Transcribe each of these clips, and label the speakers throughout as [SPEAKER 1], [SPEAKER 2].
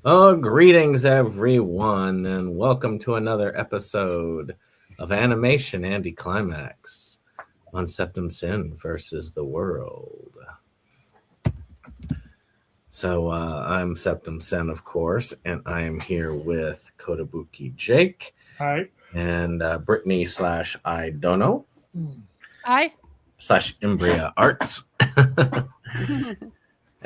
[SPEAKER 1] Oh, greetings, everyone, and welcome to another episode of Animation Anticlimax on SeptumSin versus the world. So, I'm SeptumSin, of course, and I am here with Kotobuki Jake.
[SPEAKER 2] Hi.
[SPEAKER 1] And Brittany / I don't know.
[SPEAKER 3] Hi.
[SPEAKER 1] / Imbria Arts.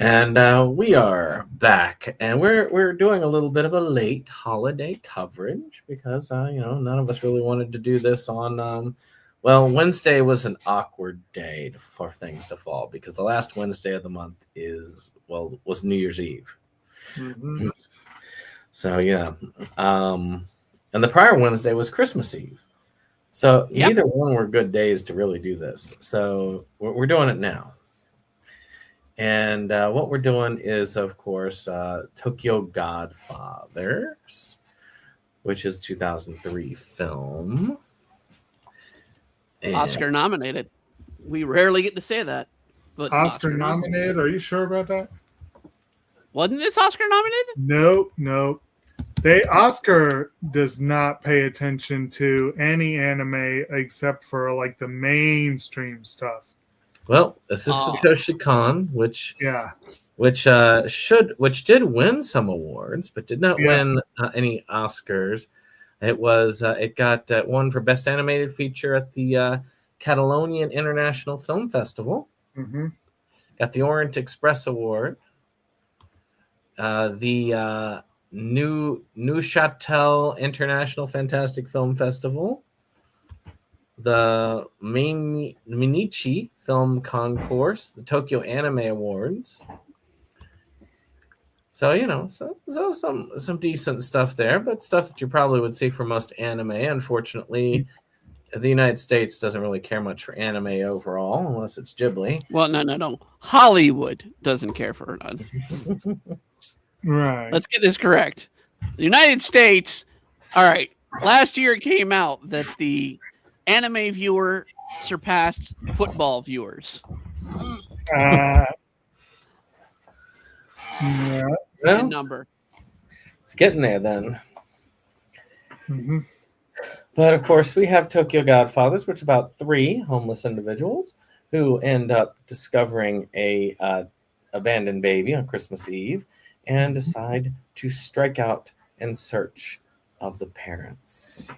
[SPEAKER 1] And we are back, and we're doing a little bit of a late holiday coverage because none of us really wanted to do this on Wednesday was an awkward day for things to fall because the last Wednesday of the month was New Year's Eve.
[SPEAKER 2] Mm-hmm.
[SPEAKER 1] So yeah, and the prior Wednesday was Christmas Eve. So neither one were good days to really do this. So we're doing it now. And what we're doing is, of course, Tokyo Godfathers, which is 2003 film.
[SPEAKER 3] And Oscar nominated. We rarely get to say that.
[SPEAKER 2] But Oscar nominated? Are you sure about that?
[SPEAKER 3] Wasn't this Oscar nominated?
[SPEAKER 2] No. Oscar does not pay attention to any anime except for like the mainstream stuff.
[SPEAKER 1] Well, this is Satoshi Kon, which did win some awards, but did not win any Oscars. It got won for Best Animated Feature at the Catalonian International Film Festival.
[SPEAKER 2] Mm-hmm.
[SPEAKER 1] Got the Orient Express Award. The Neuchâtel International Fantastic Film Festival. The Minichi Film Concourse, the Tokyo Anime Awards. So some decent stuff there, but stuff that you probably would see for most anime. Unfortunately, the United States doesn't really care much for anime overall, unless it's Ghibli.
[SPEAKER 3] Well, no. Hollywood doesn't care for it.
[SPEAKER 2] Right.
[SPEAKER 3] Let's get this correct. The United States, all right, last year it came out that the anime viewer surpassed football viewers.
[SPEAKER 1] Well,
[SPEAKER 3] number.
[SPEAKER 1] It's getting there then.
[SPEAKER 2] Mm-hmm.
[SPEAKER 1] But of course, we have Tokyo Godfathers, which is about 3 homeless individuals who end up discovering a abandoned baby on Christmas Eve and decide to strike out in search of the parents.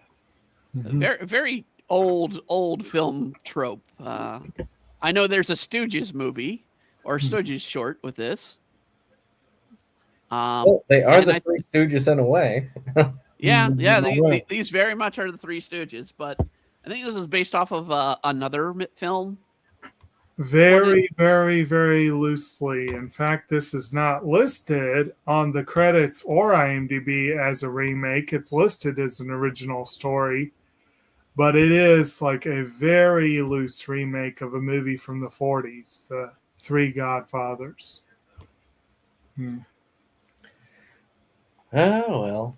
[SPEAKER 3] Mm-hmm. Very, very old film trope. I know there's a Stooges movie or Stooges short with this.
[SPEAKER 1] They are the Three Stooges in a way.
[SPEAKER 3] These very much are the Three Stooges, but I think this was based off of another film.
[SPEAKER 2] Very, very, very loosely. In fact, this is not listed on the credits or IMDb as a remake. It's listed as an original story. But it is like a very loose remake of a movie from the 40s, The Three Godfathers.
[SPEAKER 1] Oh, well.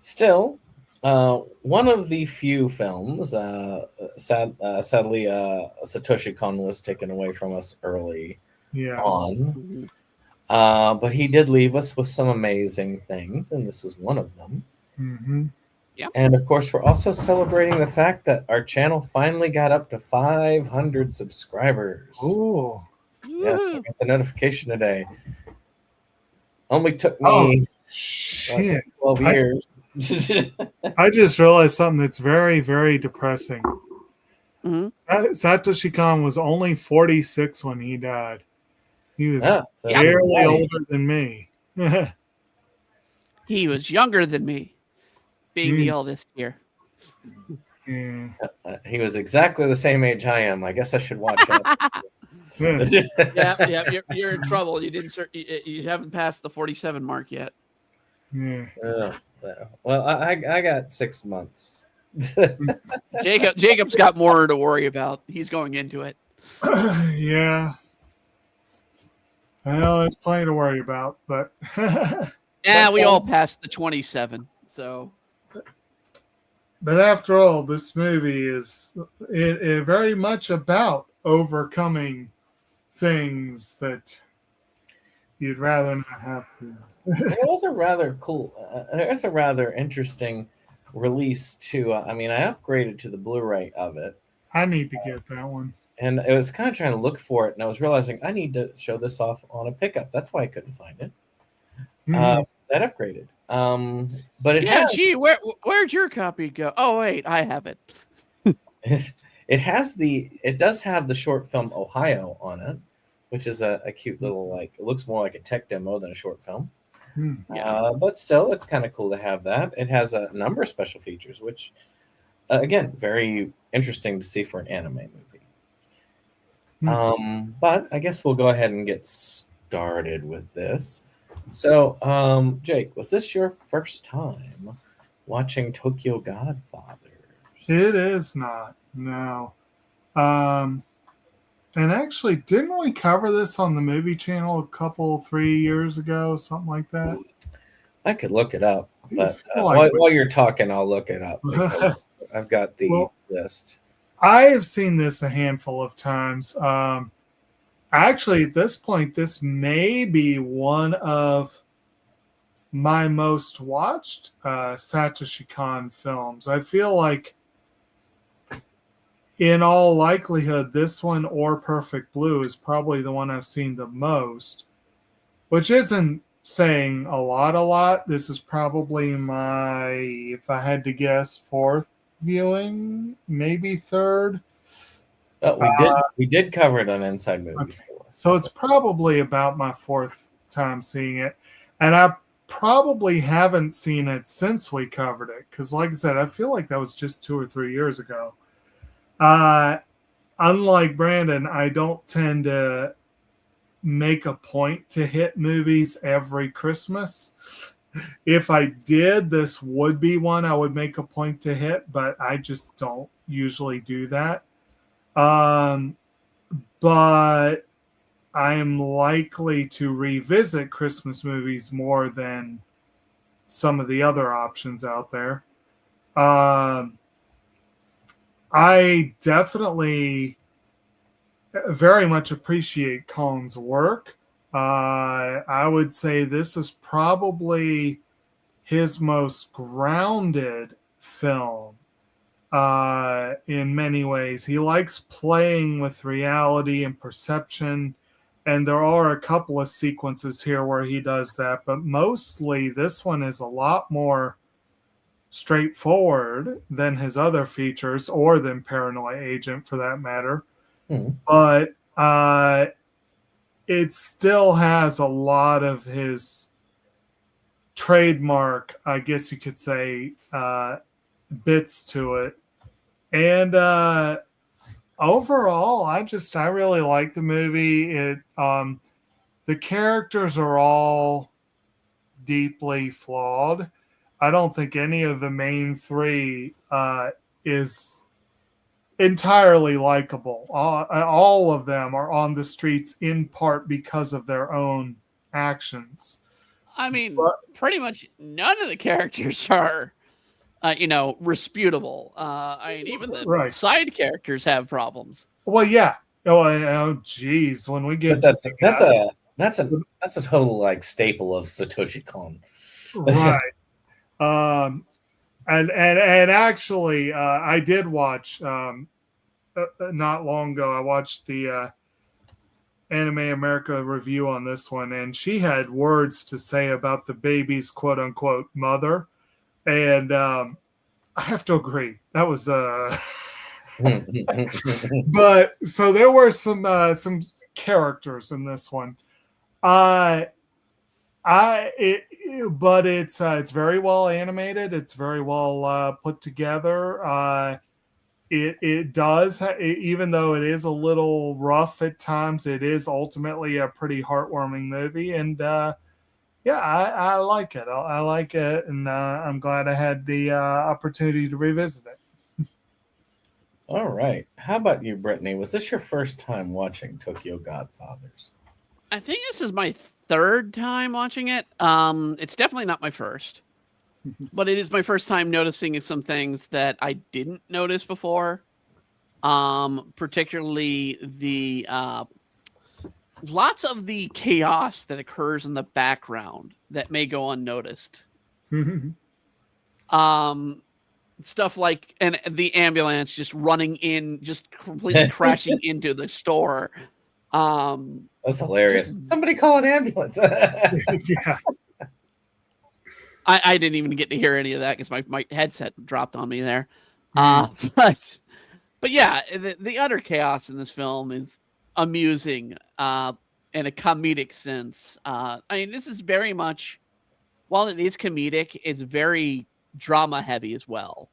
[SPEAKER 1] Still, one of the few films, sadly, Satoshi Kon was taken away from us early on. But he did leave us with some amazing things, and this is one of them.
[SPEAKER 2] Mm-hmm.
[SPEAKER 3] Yeah.
[SPEAKER 1] And of course, we're also celebrating the fact that our channel finally got up to 500 subscribers.
[SPEAKER 2] Oh,
[SPEAKER 1] yes, I got the notification today. Only took me 12 years.
[SPEAKER 2] I just realized something that's very, very depressing.
[SPEAKER 3] Mm-hmm.
[SPEAKER 2] Satoshi Kon was only 46 when he died. He was barely older than me.
[SPEAKER 3] He was younger than me. Being the eldest here.
[SPEAKER 1] He was exactly the same age I am. I guess I should watch out.
[SPEAKER 3] You're in trouble. You haven't passed the 47 mark yet.
[SPEAKER 2] Yeah.
[SPEAKER 1] Well, I got 6 months.
[SPEAKER 3] Jacob's got more to worry about. He's going into it.
[SPEAKER 2] Yeah. Well, it's plenty to worry about, but
[SPEAKER 3] we all passed the 27. So.
[SPEAKER 2] But after all, this movie is it very much about overcoming things that You'd rather not have to.
[SPEAKER 1] It was a rather cool. It was a rather interesting release too. I mean, I upgraded to the Blu-ray of it,
[SPEAKER 2] I need to get that one.
[SPEAKER 1] and it was kind of trying to look for it, and I was realizing I need to show this off on a pickup. That's why I couldn't find it.
[SPEAKER 2] Mhm.
[SPEAKER 1] That upgraded. But it
[SPEAKER 3] Yeah,
[SPEAKER 1] has
[SPEAKER 3] gee, where'd your copy go? Oh wait, I have it.
[SPEAKER 1] it does have the short film Ohio on it, which is a cute little, like, it looks more like a tech demo than a short film.
[SPEAKER 3] Yeah.
[SPEAKER 1] But still, it's kind of cool to have that. It has a number of special features, which again, very interesting to see for an anime movie. But I guess we'll go ahead and get started with this. So, Jake, was this your first time watching Tokyo Godfathers?
[SPEAKER 2] It is not. No. And actually, didn't we cover this on the movie channel 3 years ago, something like that?
[SPEAKER 1] I could look it up, but
[SPEAKER 2] feel like
[SPEAKER 1] while you're talking, I'll look it up because I've got the list.
[SPEAKER 2] I have seen this a handful of times. Actually, at this point, this may be one of my most watched Satoshi Kon films. I feel like, in all likelihood, this one or Perfect Blue is probably the one I've seen the most, which isn't saying a lot. This is probably my, if I had to guess, fourth viewing, maybe third.
[SPEAKER 1] We did cover it on Inside Movies.
[SPEAKER 2] Okay. So it's probably about my fourth time seeing it. And I probably haven't seen it since we covered it. Because like I said, I feel like that was just 2 or 3 years ago. Unlike Brandon, I don't tend to make a point to hit movies every Christmas. If I did, this would be one I would make a point to hit, but I just don't usually do that. But I am likely to revisit Christmas movies more than some of the other options out there. I definitely very much appreciate Cohn's work. I would say this is probably his most grounded film in many ways. He likes playing with reality and perception, and there are a couple of sequences here where he does that, but mostly this one is a lot more straightforward than his other features, or than Paranoia Agent for that matter. But it still has a lot of his trademark, I guess you could say, bits to it. And overall, I really like the movie. The characters are all deeply flawed. I don't think any of the main three is entirely likable. All of them are on the streets in part because of their own actions.
[SPEAKER 3] I mean, pretty much none of the characters are, resputable. I mean, even the side characters have problems.
[SPEAKER 2] Well, yeah. Oh, geez. When we get
[SPEAKER 1] that's a total like staple of Satoshi Kon.
[SPEAKER 2] Right. And actually, I did watch not long ago. I watched the Anime America review on this one, and she had words to say about the baby's quote unquote mother, and I have to agree. That was but so there were some characters in this one. But it's very well animated. It's very well put together. It does, even though it is a little rough at times, it is ultimately a pretty heartwarming movie. And I like it. I like it, and I'm glad I had the opportunity to revisit it.
[SPEAKER 1] All right. How about you, Brittany? Was this your first time watching Tokyo Godfathers?
[SPEAKER 3] I think this is my third time watching it. It's definitely not my first, but it is my first time noticing some things that I didn't notice before. Particularly the lots of the chaos that occurs in the background that may go unnoticed. Stuff like the ambulance just running in, just completely crashing into the store.
[SPEAKER 1] That's hilarious. Somebody call an ambulance.
[SPEAKER 2] Yeah.
[SPEAKER 3] I didn't even get to hear any of that because my headset dropped on me there. But yeah, the utter chaos in this film is amusing in a comedic sense. I mean, this is very much, while it is comedic, it's very drama heavy as well.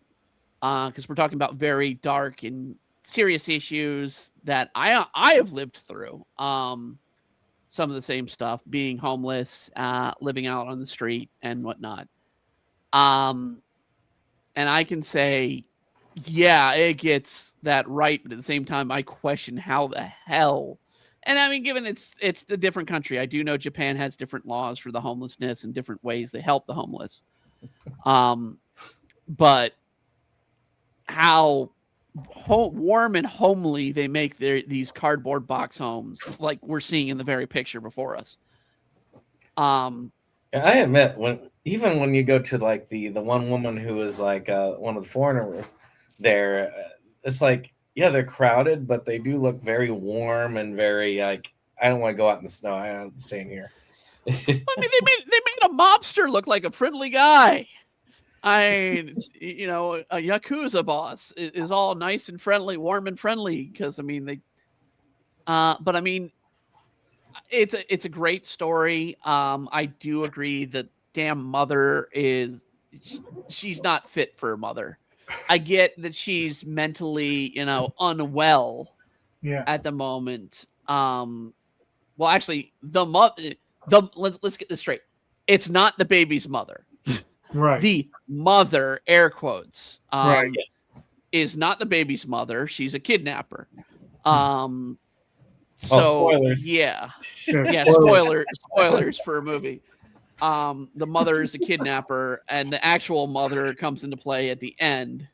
[SPEAKER 3] Because we're talking about very dark and serious issues that I have lived through. Some of the same stuff, being homeless, living out on the street and whatnot. And I can say, yeah, it gets that right, but at the same time, I question how the hell. And I mean, given it's the different country, I do know Japan has different laws for the homelessness and different ways they help the homeless. But how warm and homely they make these cardboard box homes, like we're seeing in the very picture before us.
[SPEAKER 1] I admit, when you go to like the one woman who is like one of the foreigners there, it's like, yeah, they're crowded, but they do look very warm and very like, I don't want to go out in the snow. I am staying here.
[SPEAKER 3] I mean, they made a mobster look like a friendly guy. A Yakuza boss is all nice and friendly, warm and friendly. Because I mean, but I mean, it's a great story. I do agree that damn mother she's not fit for a mother. I get that she's mentally, unwell.
[SPEAKER 2] Yeah.
[SPEAKER 3] At the moment. Well, actually, let's get this straight. It's not the baby's mother.
[SPEAKER 2] Right.
[SPEAKER 3] The mother, air quotes,
[SPEAKER 2] right.
[SPEAKER 3] is not the baby's mother. She's a kidnapper.
[SPEAKER 1] Spoilers.
[SPEAKER 3] Yeah, spoilers for a movie. The mother is a kidnapper, and the actual mother comes into play at the end.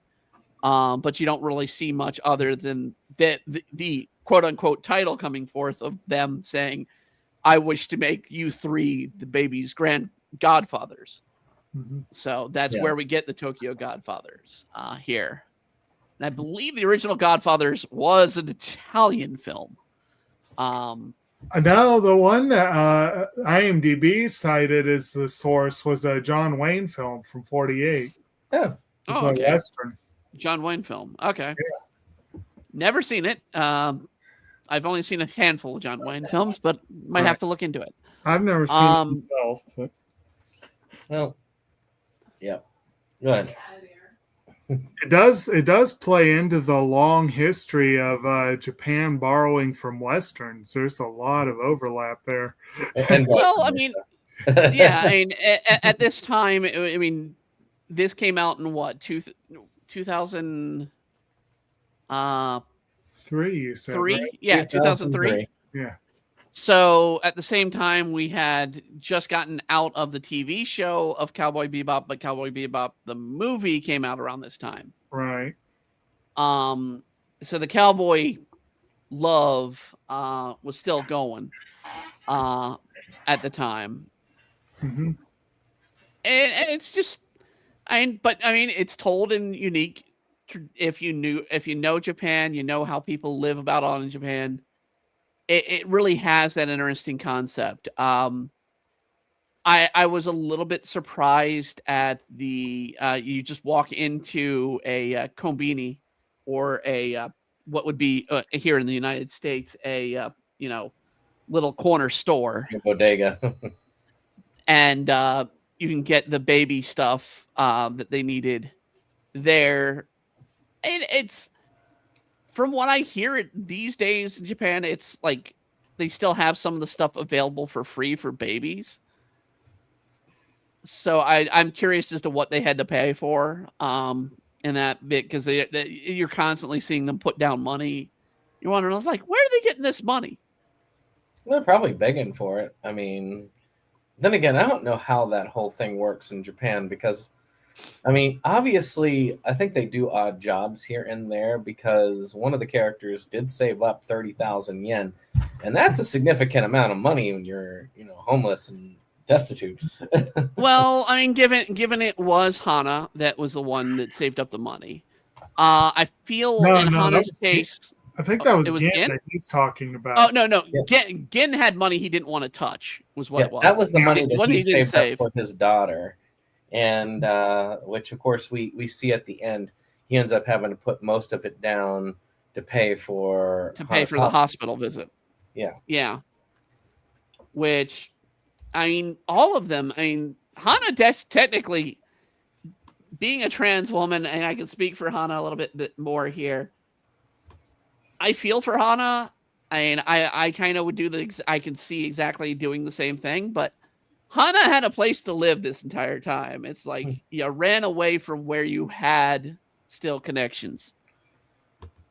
[SPEAKER 3] But you don't really see much other than the quote unquote title coming forth of them saying, "I wish to make you three the baby's godfathers."
[SPEAKER 2] Mm-hmm.
[SPEAKER 3] So that's where we get the Tokyo Godfathers here. And I believe the original Godfathers was an Italian film.
[SPEAKER 2] No, the one that IMDb cited as the source was a John Wayne film from '48.
[SPEAKER 1] Yeah.
[SPEAKER 2] It's a Western.
[SPEAKER 3] John Wayne film. Okay. Yeah. Never seen it. I've only seen a handful of John Wayne films, but might have to look into it.
[SPEAKER 2] I've never seen it myself. But...
[SPEAKER 1] Well, yeah. Go ahead.
[SPEAKER 2] It does play into the long history of Japan borrowing from Westerns. There's a lot of overlap there.
[SPEAKER 3] Well, I mean, yeah, I mean, at this time, I mean, this came out in what, 2000?
[SPEAKER 2] 3, you said,
[SPEAKER 3] three?
[SPEAKER 2] Right?
[SPEAKER 3] Yeah, 2003.
[SPEAKER 2] Yeah.
[SPEAKER 3] So at the same time, we had just gotten out of the TV show of Cowboy Bebop, but Cowboy Bebop, the movie, came out around this time.
[SPEAKER 2] Right.
[SPEAKER 3] So the cowboy love was still going at the time.
[SPEAKER 2] Mm-hmm.
[SPEAKER 3] And it's just, but it's told in unique. If you know Japan, you know how people live about on in Japan. It really has that interesting concept. I was a little bit surprised at the you just walk into a kombini or a what would be here in the United States a little corner store,
[SPEAKER 1] a bodega,
[SPEAKER 3] and you can get the baby stuff that they needed there, and it's. From what I hear these days in Japan, it's like they still have some of the stuff available for free for babies. So I'm curious as to what they had to pay for in that bit, because you're constantly seeing them put down money. You're wondering, where are they getting this money?
[SPEAKER 1] They're probably begging for it. I mean, then again, I don't know how that whole thing works in Japan because, I mean, obviously, I think they do odd jobs here and there because one of the characters did save up 30,000 yen. and that's a significant amount of money when you're, homeless and destitute.
[SPEAKER 3] Well, I mean, given it was Hana that was the one that saved up the money. I feel in Hana's case,
[SPEAKER 2] I think that was
[SPEAKER 3] it was
[SPEAKER 2] Gin
[SPEAKER 3] Gin
[SPEAKER 2] that he's talking about.
[SPEAKER 3] Oh no,
[SPEAKER 1] Yeah.
[SPEAKER 3] Gin had money he didn't want to touch. Was what it was.
[SPEAKER 1] That was the money that he
[SPEAKER 3] didn't
[SPEAKER 1] saved up for his daughter, and which of course we see at the end. He ends up having to put most of it down to pay for
[SPEAKER 3] the hospital visit. Yeah. Which, I mean, all of them. I mean, Hana technically being a trans woman, and I can speak for Hana a little bit more here. I feel for Hana. I mean, I kind of would do I can see exactly doing the same thing, but Hana had a place to live this entire time. It's like you ran away from where you had still connections.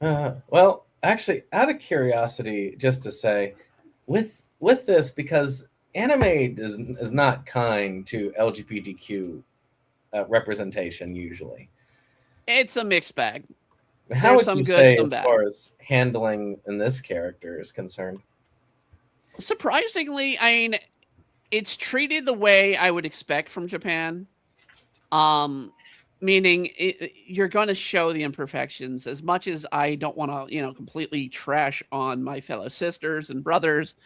[SPEAKER 1] Well, actually, out of curiosity, just to say, with this, because anime is not kind to LGBTQ representation usually.
[SPEAKER 3] It's a mixed bag.
[SPEAKER 1] How would you say as far as handling in this character is concerned?
[SPEAKER 3] Surprisingly, I mean, it's treated the way I would expect from Japan. Meaning you're going to show the imperfections. As much as I don't want to, completely trash on my fellow sisters and brothers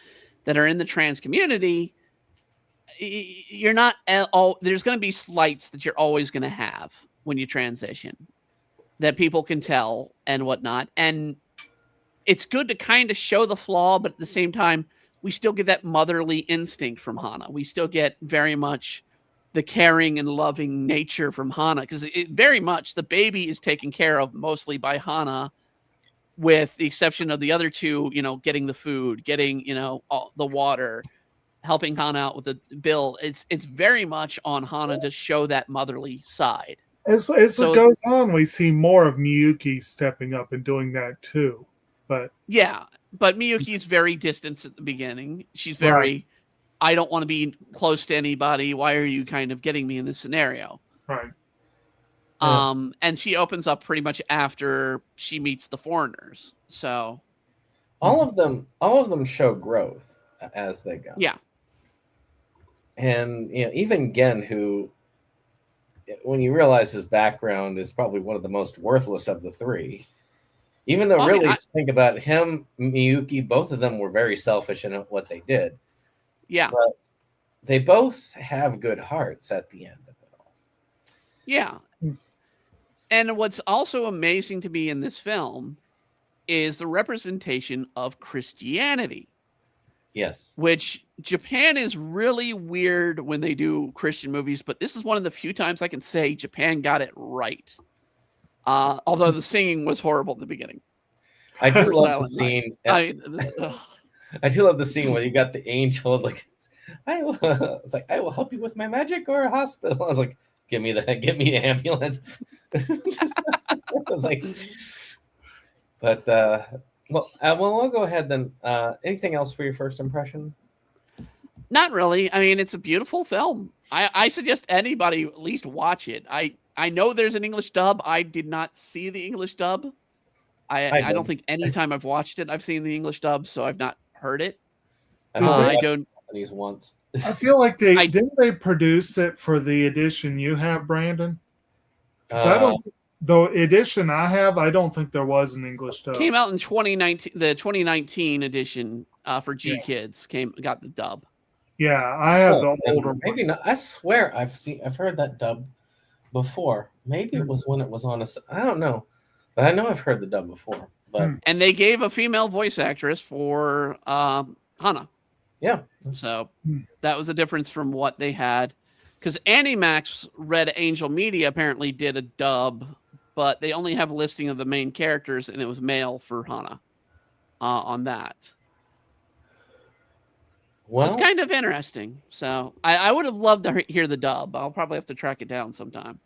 [SPEAKER 3] that are in the trans community, you're not there's going to be slights that you're always going to have when you transition that people can tell and whatnot. And it's good to kind of show the flaw, but at the same time, we still get that motherly instinct from Hana. We still get very much the caring and loving nature from Hana, because very much the baby is taken care of mostly by Hana, with the exception of the other two, getting the food, getting, the water, helping Hana out with the bill. It's very much on Hana to show that motherly side.
[SPEAKER 2] As it goes on, we see more of Miyuki stepping up and doing that too. But
[SPEAKER 3] Miyuki's very distant at the beginning. She's very, I don't want to be close to anybody. Why are you kind of getting me in this scenario?
[SPEAKER 2] Right.
[SPEAKER 3] And she opens up pretty much after she meets the foreigners. So
[SPEAKER 1] all of them show growth as they go.
[SPEAKER 3] Yeah.
[SPEAKER 1] And even Gen, who, when you realize his background is probably one of the most worthless of the three, even though think about him, Miyuki, both of them were very selfish in what they did.
[SPEAKER 3] Yeah.
[SPEAKER 1] But they both have good hearts at the end of it all.
[SPEAKER 3] Yeah. And what's also amazing to me in this film is the representation of Christianity.
[SPEAKER 1] Yes.
[SPEAKER 3] Which Japan is really weird when they do Christian movies, but this is one of the few times I can say Japan got it right. Although the singing was horrible at the beginning.
[SPEAKER 1] I do love the scene. I do love the scene where you got the angel I will help you with my magic or a hospital. I was like, give me an ambulance. I was like, but I'll go ahead then. Anything else for your first impression?
[SPEAKER 3] Not really. I mean, it's a beautiful film. I suggest anybody at least watch it. I know there's an English dub. I did not see the English dub. I don't think any time I've watched it, I've seen the English dub, so I've not heard it. I don't.
[SPEAKER 1] Once.
[SPEAKER 2] I feel like didn't they produce it for the edition you have, Brandon? Because I don't. The edition I have, I don't think there was an English dub.
[SPEAKER 3] Came out in 2019. The 2019 edition for G Kids got the dub.
[SPEAKER 2] Yeah, I have the older.
[SPEAKER 1] Maybe not. I swear I've heard that dub before. Maybe it was when it was on I don't know, but I know I've heard the dub before. But
[SPEAKER 3] and they gave a female voice actress for Hana.
[SPEAKER 1] Yeah.
[SPEAKER 3] So that was a difference from what they had, because Anticlimax Red Angel Media apparently did a dub, but they only have a listing of the main characters, and it was male for Hana on that. Well, so it's kind of interesting. So I would have loved to hear the dub. I'll probably have to track it down sometime.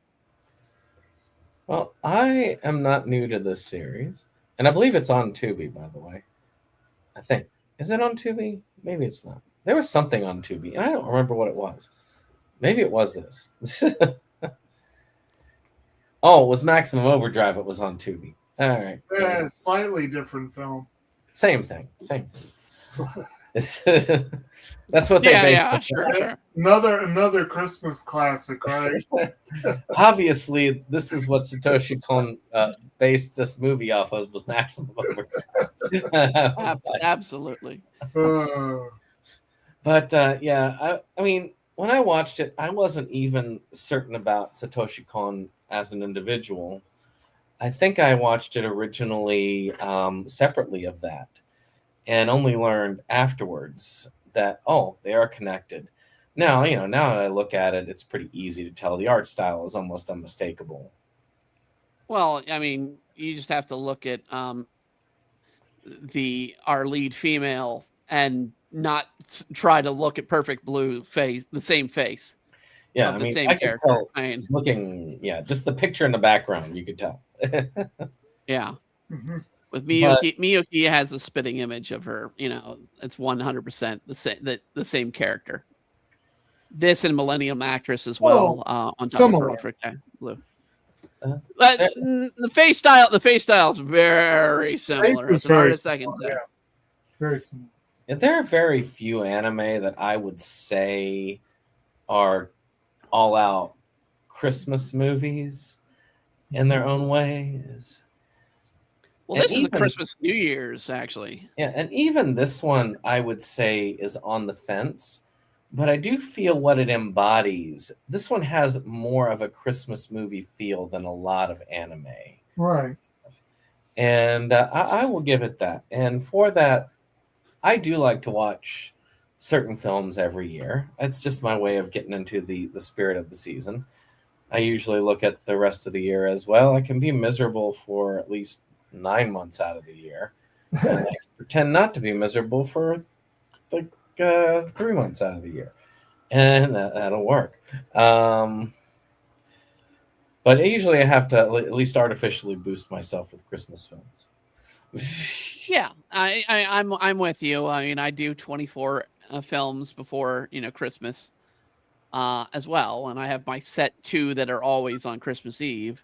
[SPEAKER 1] Well, I am not new to this series, and I believe it's on Tubi, by the way. I think. Is it on Tubi? Maybe it's not. There was something on Tubi, and I don't remember what it was. Maybe it was this. Oh, it was Maximum Overdrive. It was on Tubi. All right.
[SPEAKER 2] Yeah, slightly different film.
[SPEAKER 1] Same thing. That's what they based it
[SPEAKER 3] sure.
[SPEAKER 2] Another Christmas classic, right?
[SPEAKER 1] Obviously, this is what Satoshi Kon based this movie off of, was Maximum Overdrive.
[SPEAKER 3] Absolutely.
[SPEAKER 1] But I mean, when I watched it, I wasn't even certain about Satoshi Kon as an individual. I think I watched it originally separately of that, and only learned afterwards that, oh, they are connected. Now, now that I look at it, it's pretty easy to tell. The art style is almost unmistakable.
[SPEAKER 3] Well, I mean, you just have to look at our lead female and not try to look at Perfect Blue face, the same face.
[SPEAKER 1] Yeah,
[SPEAKER 3] the same character.
[SPEAKER 1] Tell, looking, just the picture in the background, you could tell.
[SPEAKER 3] Yeah. With Miyuki has a spitting image of her. It's 100% the same character. This and Millennium Actress as well. On top
[SPEAKER 2] similar.
[SPEAKER 3] of Perfect Blue. The face style is very similar.
[SPEAKER 2] It's very
[SPEAKER 3] similar.
[SPEAKER 2] Very similar.
[SPEAKER 1] There are very few anime that I would say are all-out Christmas movies in their own ways.
[SPEAKER 3] Well, this is a Christmas New Year's, actually.
[SPEAKER 1] Yeah, and even this one, I would say, is on the fence. But I do feel what it embodies. This one has more of a Christmas movie feel than a lot of anime.
[SPEAKER 2] Right.
[SPEAKER 1] And I will give it that. And for that, I do like to watch certain films every year. It's just my way of getting into the spirit of the season. I usually look at the rest of the year as well. I can be miserable for at least 9 months out of the year. And I pretend not to be miserable for 3 months out of the year, and that'll work. But usually I have to at least artificially boost myself with Christmas films.
[SPEAKER 3] Yeah, I'm with you. I mean, I do 24 films before Christmas as well, and I have my set 2 that are always on Christmas Eve.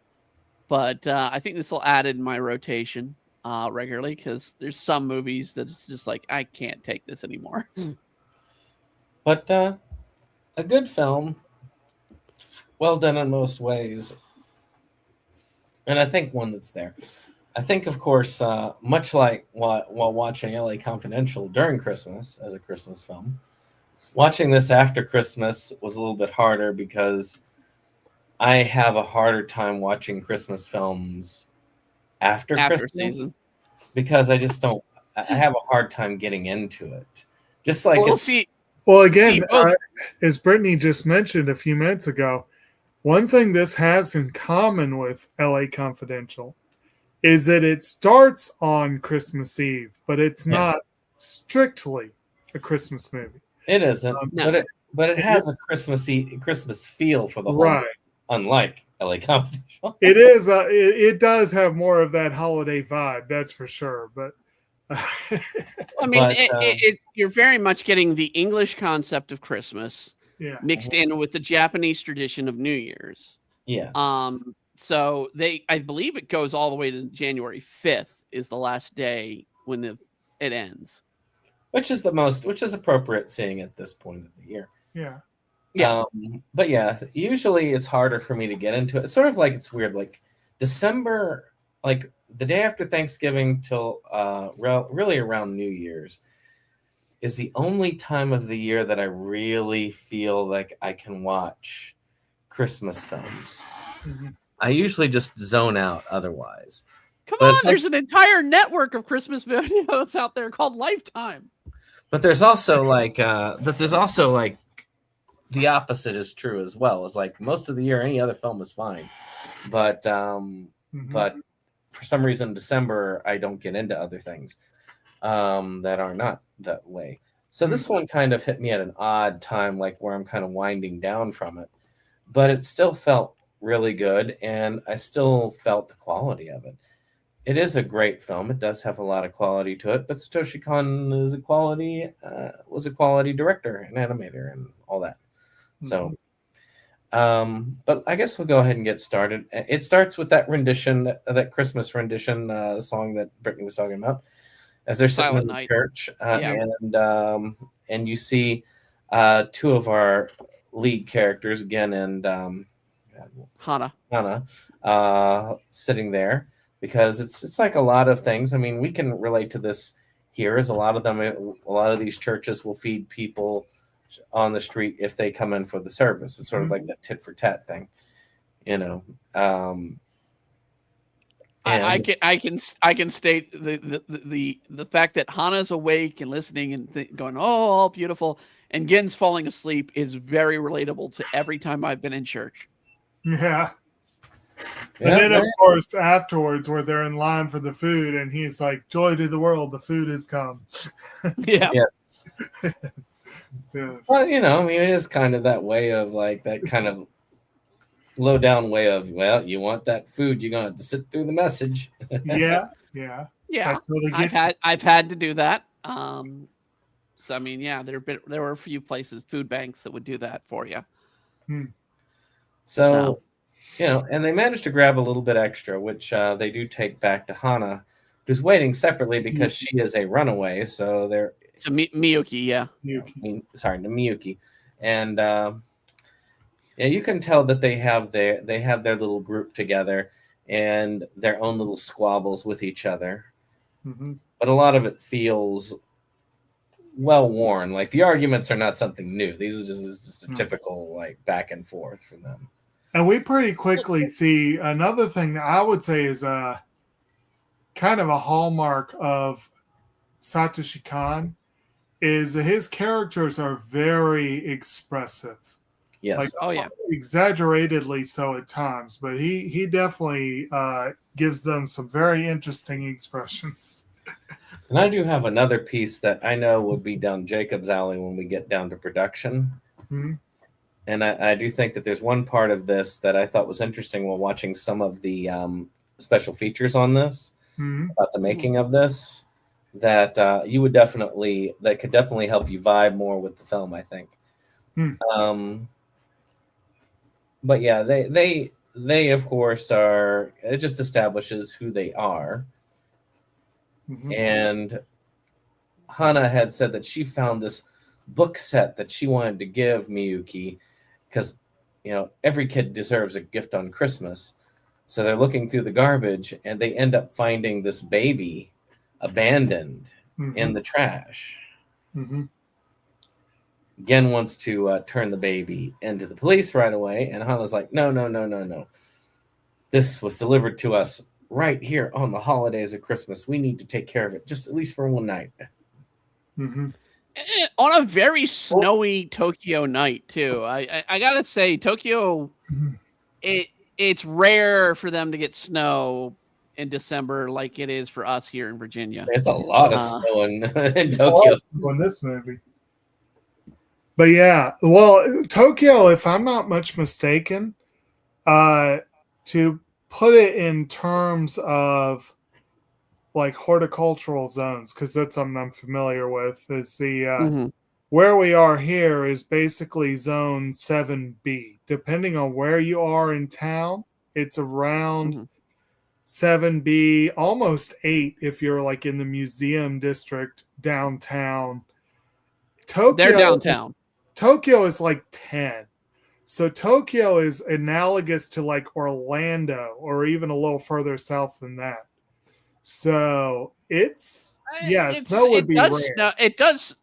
[SPEAKER 3] But I think this will add in my rotation regularly, because there's some movies that it's just like, I can't take this anymore.
[SPEAKER 1] But a good film, well done in most ways, and I think one that's there. I think, of course, much like while watching LA Confidential during Christmas as a Christmas film, watching this after Christmas was a little bit harder, because I have a harder time watching Christmas films after Christmas
[SPEAKER 3] season.
[SPEAKER 1] Because I just don't. I have a hard time getting into it. Just like
[SPEAKER 2] Well, again, as Brittany just mentioned a few minutes ago, one thing this has in common with LA Confidential is that it starts on Christmas Eve, but it's not strictly a Christmas movie.
[SPEAKER 1] It isn't, but it has a Christmas feel for the whole. Right. Unlike LA Confidential,
[SPEAKER 2] it is. It does have more of that holiday vibe, that's for sure. But
[SPEAKER 3] I mean, you're very much getting the English concept of Christmas mixed in with the Japanese tradition of New Year's.
[SPEAKER 1] Yeah.
[SPEAKER 3] So I believe it goes all the way to January 5th is the last day when it ends.
[SPEAKER 1] Which is appropriate seeing at this point of the year.
[SPEAKER 2] Yeah.
[SPEAKER 3] Yeah.
[SPEAKER 1] But yeah, usually it's harder for me to get into it. It's sort of like, it's weird, like December, like the day after Thanksgiving till really around New Year's is the only time of the year that I really feel like I can watch Christmas films. Mm-hmm. I usually just zone out otherwise.
[SPEAKER 3] Come on, there's an entire network of Christmas videos out there called Lifetime.
[SPEAKER 1] But there's also the opposite is true as well. It's like most of the year, any other film is fine. But but for some reason, December, I don't get into other things that are not that way. So this one kind of hit me at an odd time, like where I'm kind of winding down from it. But it still felt really good, and I still felt the quality of it. It is a great film. It does have a lot of quality to it, but Satoshi Kon was a quality director and animator and all that. So, but I guess we'll go ahead and get started. It starts with that rendition, that Christmas rendition song that Brittany was talking about. as they're sitting in
[SPEAKER 3] Silent
[SPEAKER 1] the
[SPEAKER 3] Night.
[SPEAKER 1] church,
[SPEAKER 3] Yeah.
[SPEAKER 1] and you see two of our lead characters again, and
[SPEAKER 3] Hana.
[SPEAKER 1] sitting there, because it's like a lot of things. I mean, we can relate to this here, as a lot of these churches will feed people on the street if they come in for the service. It's sort of like that tit for tat thing, you know.
[SPEAKER 3] I can state the fact that Hana's awake and listening and going, oh, all beautiful, and Gen's falling asleep is very relatable to every time I've been in church.
[SPEAKER 2] Yeah. And then, of course, afterwards, where they're in line for the food, and he's like, "Joy to the world, the food has come."
[SPEAKER 3] Yeah.
[SPEAKER 1] Yes.
[SPEAKER 2] Yes.
[SPEAKER 1] Well, you know, I mean, it is kind of that way of like that kind of low down way of, well, you want that food, you're gonna have to sit through the message.
[SPEAKER 2] Yeah.
[SPEAKER 3] That's what they get. I've had to do that. So I mean, yeah, there were a few places, food banks, that would do that for you.
[SPEAKER 1] So, you know, and they managed to grab a little bit extra, which they do take back to Hana, who's waiting separately because she is a runaway. So they're
[SPEAKER 3] to Miyuki, yeah.
[SPEAKER 1] Sorry, to Miyuki, and yeah, you can tell that they have their little group together and their own little squabbles with each other. But a lot of it feels well worn. Like the arguments are not something new. These are just a typical like back and forth for them.
[SPEAKER 2] And we pretty quickly see another thing that I would say is a kind of a hallmark of Satoshi Kon is that his characters are very expressive.
[SPEAKER 1] Yes.
[SPEAKER 2] Like, exaggeratedly so at times, but he definitely gives them some very interesting expressions.
[SPEAKER 1] And I do have another piece that I know would be down Jacob's alley when we get down to production. And I do think that there's one part of this that I thought was interesting while watching some of the special features on this, about the making of this, that that could definitely help you vibe more with the film, I think. But yeah, they of course are, it just establishes who they are. And Hana had said that she found this book set that she wanted to give Miyuki because, you know, every kid deserves a gift on Christmas. So they're looking through the garbage and they end up finding this baby abandoned in the trash. Gen wants to turn the baby into the police right away, and Hana's like, no. This was delivered to us right here on the holidays of Christmas. We need to take care of it, just at least for one night.
[SPEAKER 3] On a very snowy Tokyo night too. I gotta say, Tokyo, it's rare for them to get snow in December like it is for us here in Virginia.
[SPEAKER 1] It's a lot of snow in Tokyo.
[SPEAKER 2] On this movie. But yeah, well, Tokyo, if I'm not much mistaken, to put it in terms of like horticultural zones, because that's something I'm familiar with, is the where we are here is basically zone 7B. Depending on where you are in town, it's around 7B, almost 8 if you're like in the museum district downtown.
[SPEAKER 3] They're downtown.
[SPEAKER 2] Tokyo is like 10. So Tokyo is analogous to like Orlando or even a little further south than that. So snow would be rare.
[SPEAKER 3] It does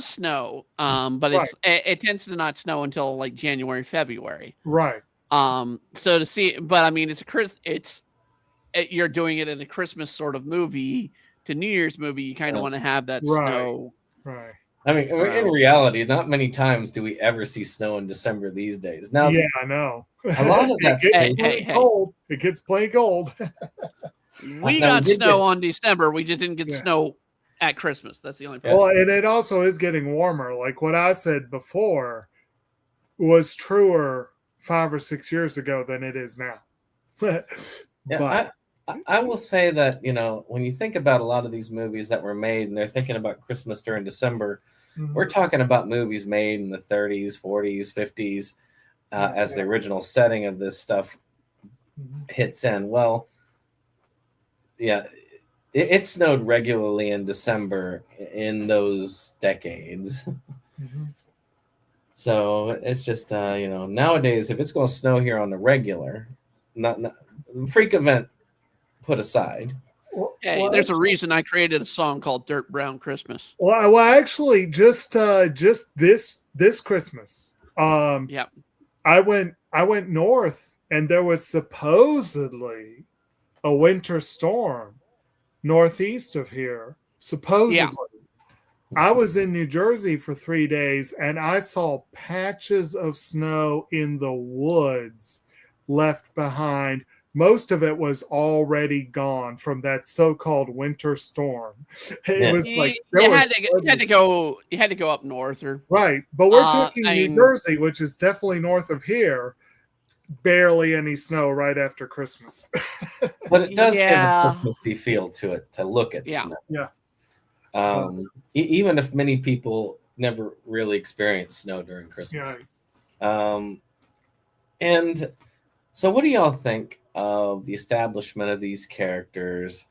[SPEAKER 3] snow, but it tends to not snow until like January, February.
[SPEAKER 2] Right.
[SPEAKER 3] So to see, but I mean, you're doing it in a Christmas sort of movie to New Year's movie. You kind of want to have that snow.
[SPEAKER 2] Right.
[SPEAKER 1] I mean, in reality, not many times do we ever see snow in December these days. Now,
[SPEAKER 2] yeah, I know.
[SPEAKER 1] A lot of that
[SPEAKER 2] cold. It gets plain cold.
[SPEAKER 3] We got snow on December. We just didn't get snow at Christmas. That's the only problem.
[SPEAKER 2] Well, and it also is getting warmer. Like what I said before was truer 5 or 6 years ago than it is now.
[SPEAKER 1] But I will say that, you know, when you think about a lot of these movies that were made and they're thinking about Christmas during December, we're talking about movies made in the 30s, 40s, 50s as the original setting of this stuff hits in. Well, yeah, it snowed regularly in December in those decades.
[SPEAKER 2] Mm-hmm.
[SPEAKER 1] So it's just nowadays, if it's going to snow here on the regular, not freak event put aside.
[SPEAKER 3] Hey, there's a reason I created a song called "Dirt Brown Christmas."
[SPEAKER 2] Well, actually, just this Christmas,
[SPEAKER 3] Yeah.
[SPEAKER 2] I went north, and there was supposedly a winter storm northeast of here. Supposedly,
[SPEAKER 3] Yeah.
[SPEAKER 2] I was in New Jersey for 3 days, and I saw patches of snow in the woods left behind. Most of it was already gone from that so-called winter storm. It was like
[SPEAKER 3] you had to go up north, or
[SPEAKER 2] right, but we're talking New Jersey, which is definitely north of here. Barely any snow right after Christmas.
[SPEAKER 1] But it does give a Christmassy feel to it to look at snow.
[SPEAKER 2] Yeah.
[SPEAKER 1] Even if many people never really experience snow during Christmas.
[SPEAKER 2] Yeah.
[SPEAKER 1] And so what do y'all think of the establishment of these characters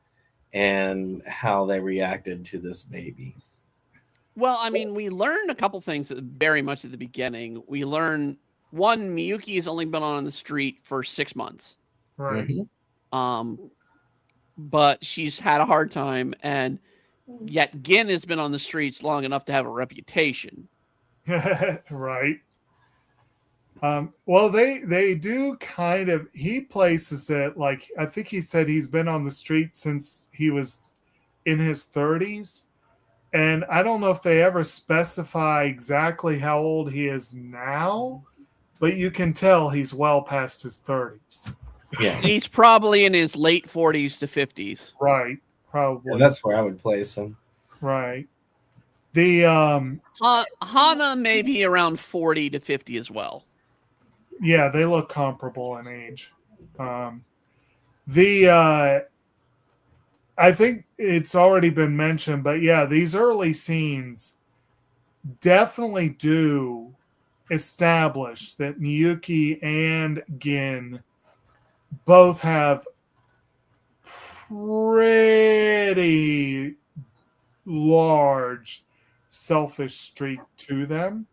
[SPEAKER 1] and how they reacted to this baby?
[SPEAKER 3] Well, I mean, we learned a couple things very much at the beginning. We learned, one, Miyuki has only been on the street for 6 months.
[SPEAKER 2] Right.
[SPEAKER 1] Mm-hmm.
[SPEAKER 3] But she's had a hard time, and yet Gin has been on the streets long enough to have a reputation.
[SPEAKER 2] Right. Well, they do kind of, he places it like, I think he said he's been on the street since he was in his 30s. And I don't know if they ever specify exactly how old he is now, but you can tell he's well past his 30s.
[SPEAKER 1] Yeah.
[SPEAKER 3] He's probably in his late 40s to 50s.
[SPEAKER 2] Right. Probably.
[SPEAKER 1] Yeah, that's where I would place him.
[SPEAKER 2] Right. The
[SPEAKER 3] Hana may be around 40 to 50 as well.
[SPEAKER 2] Yeah, they look comparable in age. I think it's already been mentioned, but yeah, these early scenes definitely do establish that Miyuki and Gin both have pretty large selfish streak to them.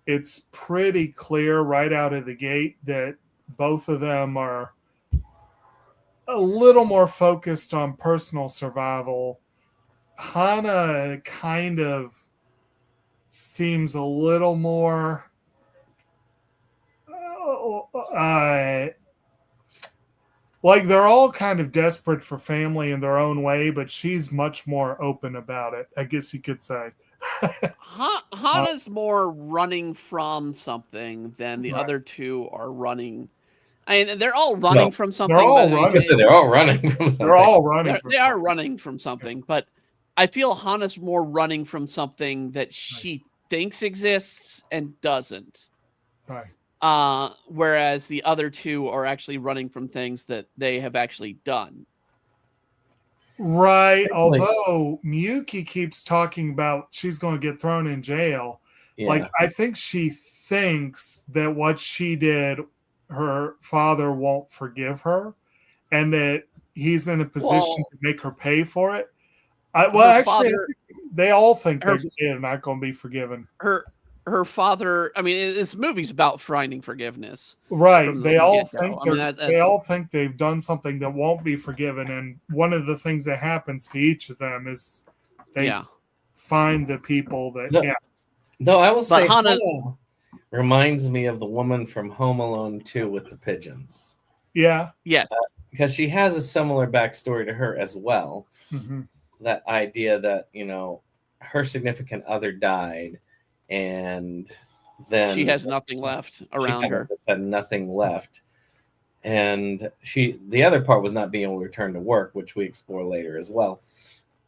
[SPEAKER 2] It's pretty clear right out of the gate that both of them are a little more focused on personal survival. Hana kind of seems a little more like they're all kind of desperate for family in their own way, but she's much more open about it, I guess you could say.
[SPEAKER 3] Hana's more running from something than the other two are running. I mean, they're all running from something.
[SPEAKER 2] They're all running.
[SPEAKER 1] They're all running from something.
[SPEAKER 2] They're all running.
[SPEAKER 3] They are running from something, but I feel Hana's more running from something that she thinks exists and doesn't.
[SPEAKER 2] Right.
[SPEAKER 3] Whereas the other two are actually running from things that they have actually done.
[SPEAKER 2] Right. Although Miyuki keeps talking about she's going to get thrown in jail. Yeah. Like, I think she thinks that what she did, her father won't forgive her, and that he's in a position to make her pay for it. They all think they're not going to be forgiven.
[SPEAKER 3] Her father, I mean, this movie's about finding forgiveness.
[SPEAKER 2] Right. They all think they all think they've done something that won't be forgiven. And one of the things that happens to each of them is they find the people that,
[SPEAKER 1] Though I will say, Hana reminds me of the woman from Home Alone 2 with the pigeons.
[SPEAKER 2] Yeah.
[SPEAKER 3] Yeah.
[SPEAKER 1] Because she has a similar backstory to her as well.
[SPEAKER 2] Mm-hmm.
[SPEAKER 1] That idea that, her significant other died. And then
[SPEAKER 3] she has nothing left around her.
[SPEAKER 1] Had nothing left, and the other part was not being able to return to work, which we explore later as well.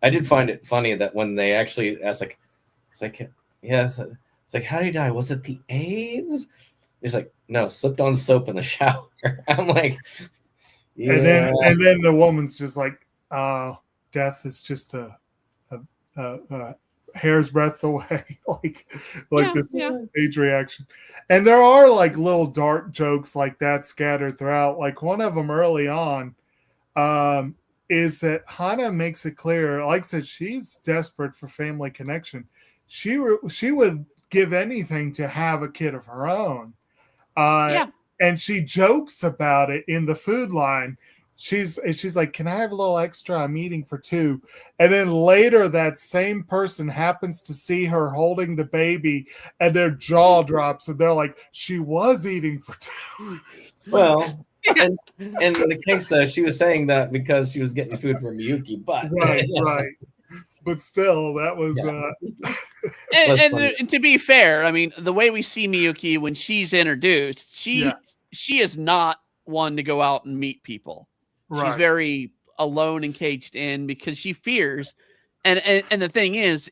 [SPEAKER 1] I did find it funny that when they actually asked, it's like, how did he die? Was it the AIDS? He's like, no, slipped on soap in the shower. I'm like, yeah.
[SPEAKER 2] And then the woman's just like, death is just a hair's breadth away, like this stage reaction. And there are like little dark jokes like that scattered throughout. Like one of them early on, is that Hana makes it clear, like I said, she's desperate for family connection. She would give anything to have a kid of her own.
[SPEAKER 3] Yeah.
[SPEAKER 2] And she jokes about it in the food line. She's like, "Can I have a little extra? I'm eating for two." And then later, that same person happens to see her holding the baby, and their jaw drops, and they're like, "She was eating for two."
[SPEAKER 1] Well, and in the case she was saying that because she was getting food from Miyuki, but
[SPEAKER 2] right. But still, that was.
[SPEAKER 3] And to be fair, I mean, the way we see Miyuki when she's introduced, she is not one to go out and meet people.
[SPEAKER 2] Right.
[SPEAKER 3] She's very alone and caged in because she fears. And the thing is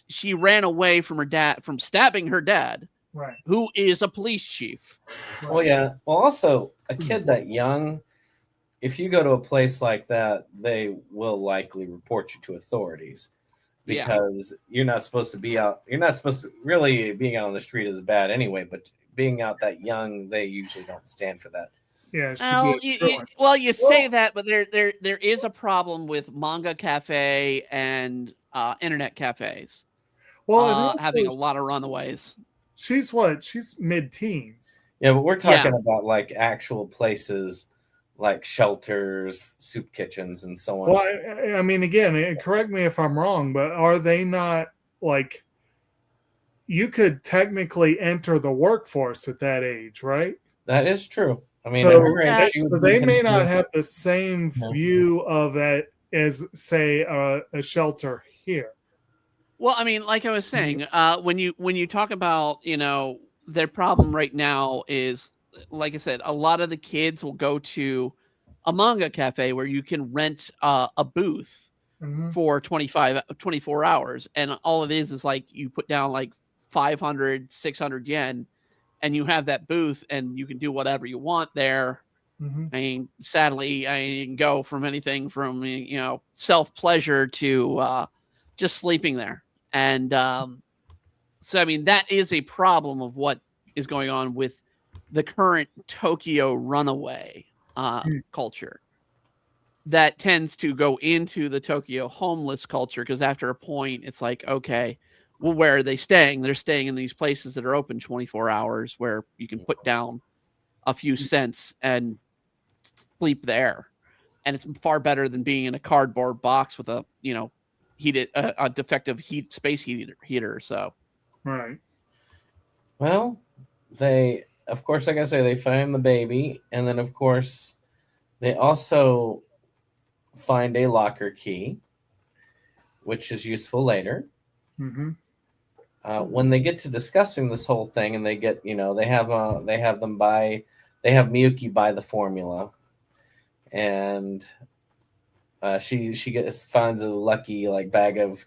[SPEAKER 3] she ran away from her dad, from stabbing her dad,
[SPEAKER 2] right,
[SPEAKER 3] who is a police chief.
[SPEAKER 2] Right.
[SPEAKER 1] Well, yeah. Well, also a kid that young, if you go to a place like that, they will likely report you to authorities. Because you're not supposed to be out. You're not supposed to really being out on the street is bad anyway. But being out that young, they usually don't stand for that.
[SPEAKER 2] Yeah.
[SPEAKER 3] You say that, but there is a problem with manga cafe and internet cafes.
[SPEAKER 2] Well,
[SPEAKER 3] having a lot of runaways.
[SPEAKER 2] She's what? She's mid-teens.
[SPEAKER 1] Yeah, but we're talking about like actual places, like shelters, soup kitchens, and so on.
[SPEAKER 2] Well, I mean, again, correct me if I'm wrong, but are they not like, you could technically enter the workforce at that age, right?
[SPEAKER 1] That is true. I mean,
[SPEAKER 2] so they may not have the same view of it as, say, a shelter here.
[SPEAKER 3] Well, I mean, like I was saying, when you talk about, their problem right now is, like I said, a lot of the kids will go to a manga cafe where you can rent a booth for 24 hours. And all it is like you put down like 500, 600 yen and you have that booth and you can do whatever you want there. I mean, sadly, you can go from anything from, self-pleasure to just sleeping there. And so, I mean, that is a problem of what is going on with the current Tokyo runaway culture that tends to go into the Tokyo homeless culture. Because after a point, it's like, okay, well, where are they staying? They're staying in these places that are open 24 hours where you can put down a few cents and sleep there. And it's far better than being in a cardboard box with a, heated, a defective space heater. So,
[SPEAKER 2] right.
[SPEAKER 1] Well, they, of course, like I say, they find the baby, and then of course, they also find a locker key, which is useful later. When they get to discussing this whole thing, and they get, they have Miyuki buy the formula, and she finds a lucky bag of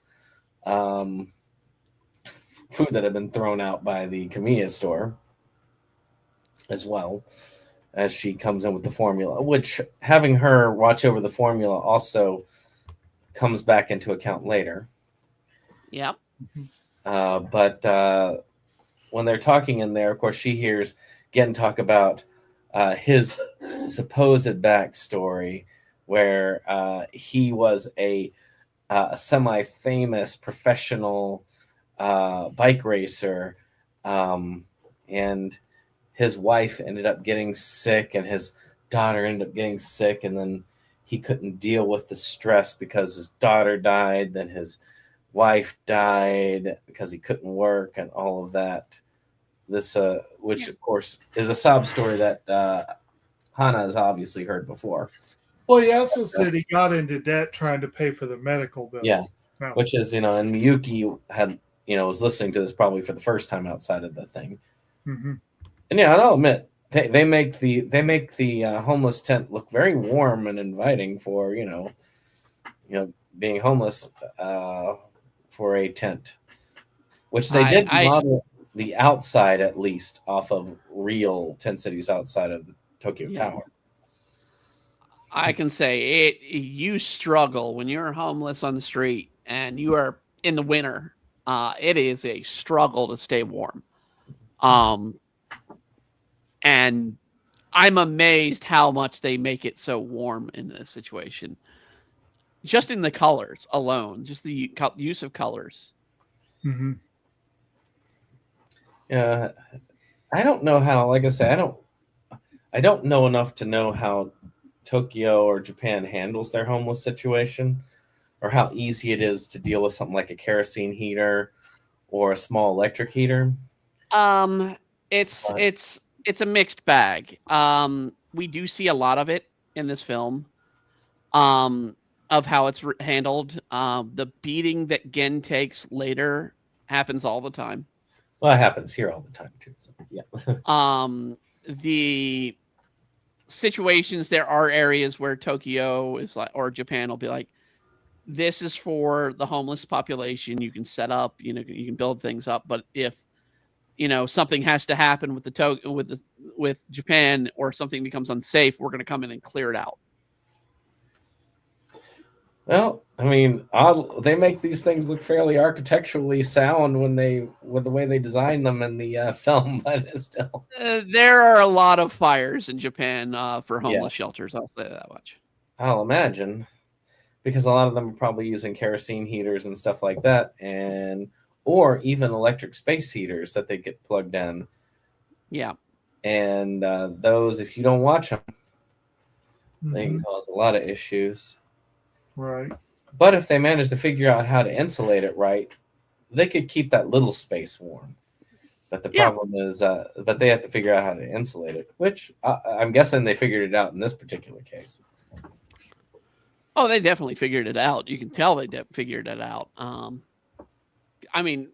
[SPEAKER 1] food that had been thrown out by the convenience store, as well as she comes in with the formula, which having her watch over the formula also comes back into account later.
[SPEAKER 3] Yep.
[SPEAKER 1] But when they're talking in there, of course, she hears Gen talk about his supposed backstory, where he was a semi-famous professional bike racer, and his wife ended up getting sick, and his daughter ended up getting sick, and then he couldn't deal with the stress because his daughter died, then his wife died because he couldn't work, and all of that. This, which of course is a sob story that Hana has obviously heard before.
[SPEAKER 2] Well, he also said he got into debt trying to pay for the medical bills.
[SPEAKER 1] Yeah, which is, and Miyuki had, was listening to this probably for the first time outside of the thing. And yeah, I'll admit, they make the homeless tent look very warm and inviting for being homeless for a tent, which they did model the outside at least off of real tent cities outside of the Tokyo Tower.
[SPEAKER 3] I can say you struggle when you're homeless on the street and you are in the winter. It is a struggle to stay warm. And I'm amazed how much they make it so warm in this situation. just in the colors alone, just the use of colors.
[SPEAKER 2] Mm-hmm.
[SPEAKER 1] Yeah, I don't know how. Like I say, I don't know enough to know how Tokyo or Japan handles their homeless situation, or how easy it is to deal with something like a kerosene heater or a small electric heater.
[SPEAKER 3] It's
[SPEAKER 1] But
[SPEAKER 3] it's a mixed bag. We do see a lot of it in this film. Of how it's handled. The beating that Gen takes later happens all the time.
[SPEAKER 1] well, it happens here all the time too. So, yeah.
[SPEAKER 3] The situations, there are areas where Tokyo is like, or Japan will be like, this is for the homeless population. You can set up, you can build things up, but if something has to happen with with Japan, or something becomes unsafe, we're going to come in and clear it out.
[SPEAKER 1] Well, I mean, they make these things look fairly architecturally sound with the way they design them in the film, but it's still.
[SPEAKER 3] There are a lot of fires in Japan for homeless shelters. I'll say that much.
[SPEAKER 1] I'll imagine, because a lot of them are probably using kerosene heaters and stuff like that, or even electric space heaters that they get plugged in.
[SPEAKER 3] Yeah.
[SPEAKER 1] And those, if you don't watch them, they
[SPEAKER 2] Mm-hmm.
[SPEAKER 1] can cause a lot of issues.
[SPEAKER 2] Right.
[SPEAKER 1] But if they manage to figure out how to insulate it right, they could keep that little space warm. But the problem is that they have to figure out how to insulate it, which I'm guessing they figured it out in this particular case.
[SPEAKER 3] Oh, they definitely figured it out. You can tell they figured it out. I mean,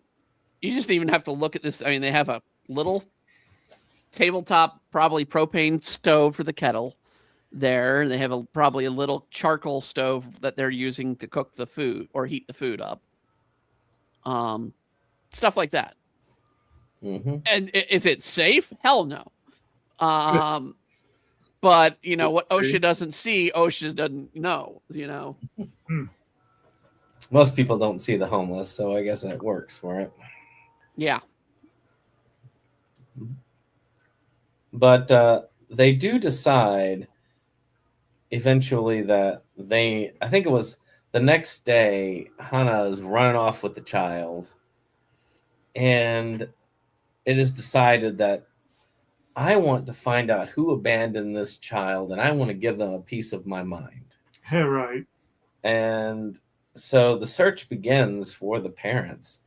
[SPEAKER 3] you just even have to look at this. I mean, they have a little tabletop, probably propane stove for the kettle there. They have probably a little charcoal stove that they're using to cook the food or heat the food up. Stuff like that.
[SPEAKER 1] Mm-hmm.
[SPEAKER 3] And is it safe? Hell no. But what OSHA doesn't see, OSHA doesn't know.
[SPEAKER 1] Most people don't see the homeless, so I guess that works for it.
[SPEAKER 3] Yeah.
[SPEAKER 1] But they do decide eventually that I think it was the next day, Hana is running off with the child, and it is decided that I want to find out who abandoned this child, and I want to give them a piece of my mind.
[SPEAKER 2] Yeah, right.
[SPEAKER 1] And so the search begins for the parents.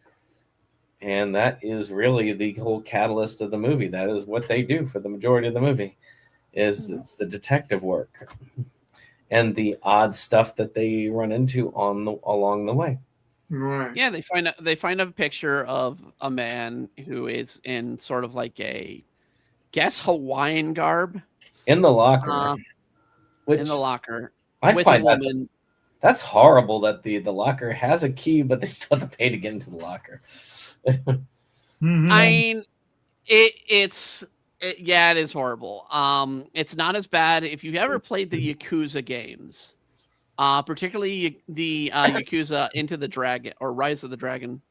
[SPEAKER 1] And that is really the whole catalyst of the movie. That is what they do for the majority of the movie. It's the detective work and the odd stuff that they run into along the way.
[SPEAKER 2] Right.
[SPEAKER 3] Yeah, they find a picture of a man who is in sort of like a Hawaiian garb
[SPEAKER 1] in the locker. I find that's horrible that the locker has a key, but they still have to pay to get into the locker.
[SPEAKER 2] Mm-hmm.
[SPEAKER 3] I mean, it is horrible. It's not as bad if you've ever played the Yakuza games, particularly the Yakuza Into the Dragon or Rise of the Dragon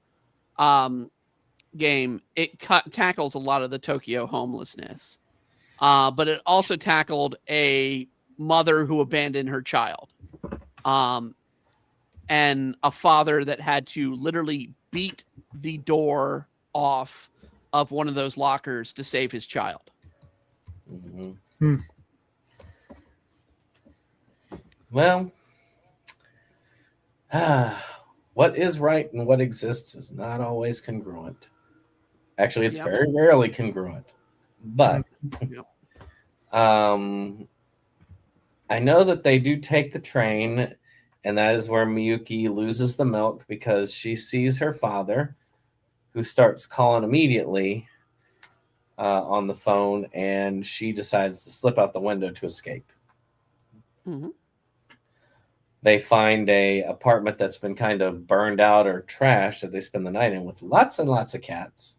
[SPEAKER 3] game. It tackles a lot of the Tokyo homelessness, but it also tackled a mother who abandoned her child, and a father that had to literally beat the door off of one of those lockers to save his child.
[SPEAKER 1] Mm-hmm. Well, what is right and what exists is not always congruent. Actually, it's very rarely congruent. But I know that they do take the train, and that is where Miyuki loses the milk because she sees her father, who starts calling immediately on the phone, and she decides to slip out the window to escape.
[SPEAKER 3] Mm-hmm.
[SPEAKER 1] They find a apartment that's been kind of burned out or trashed that they spend the night in with lots and lots of cats.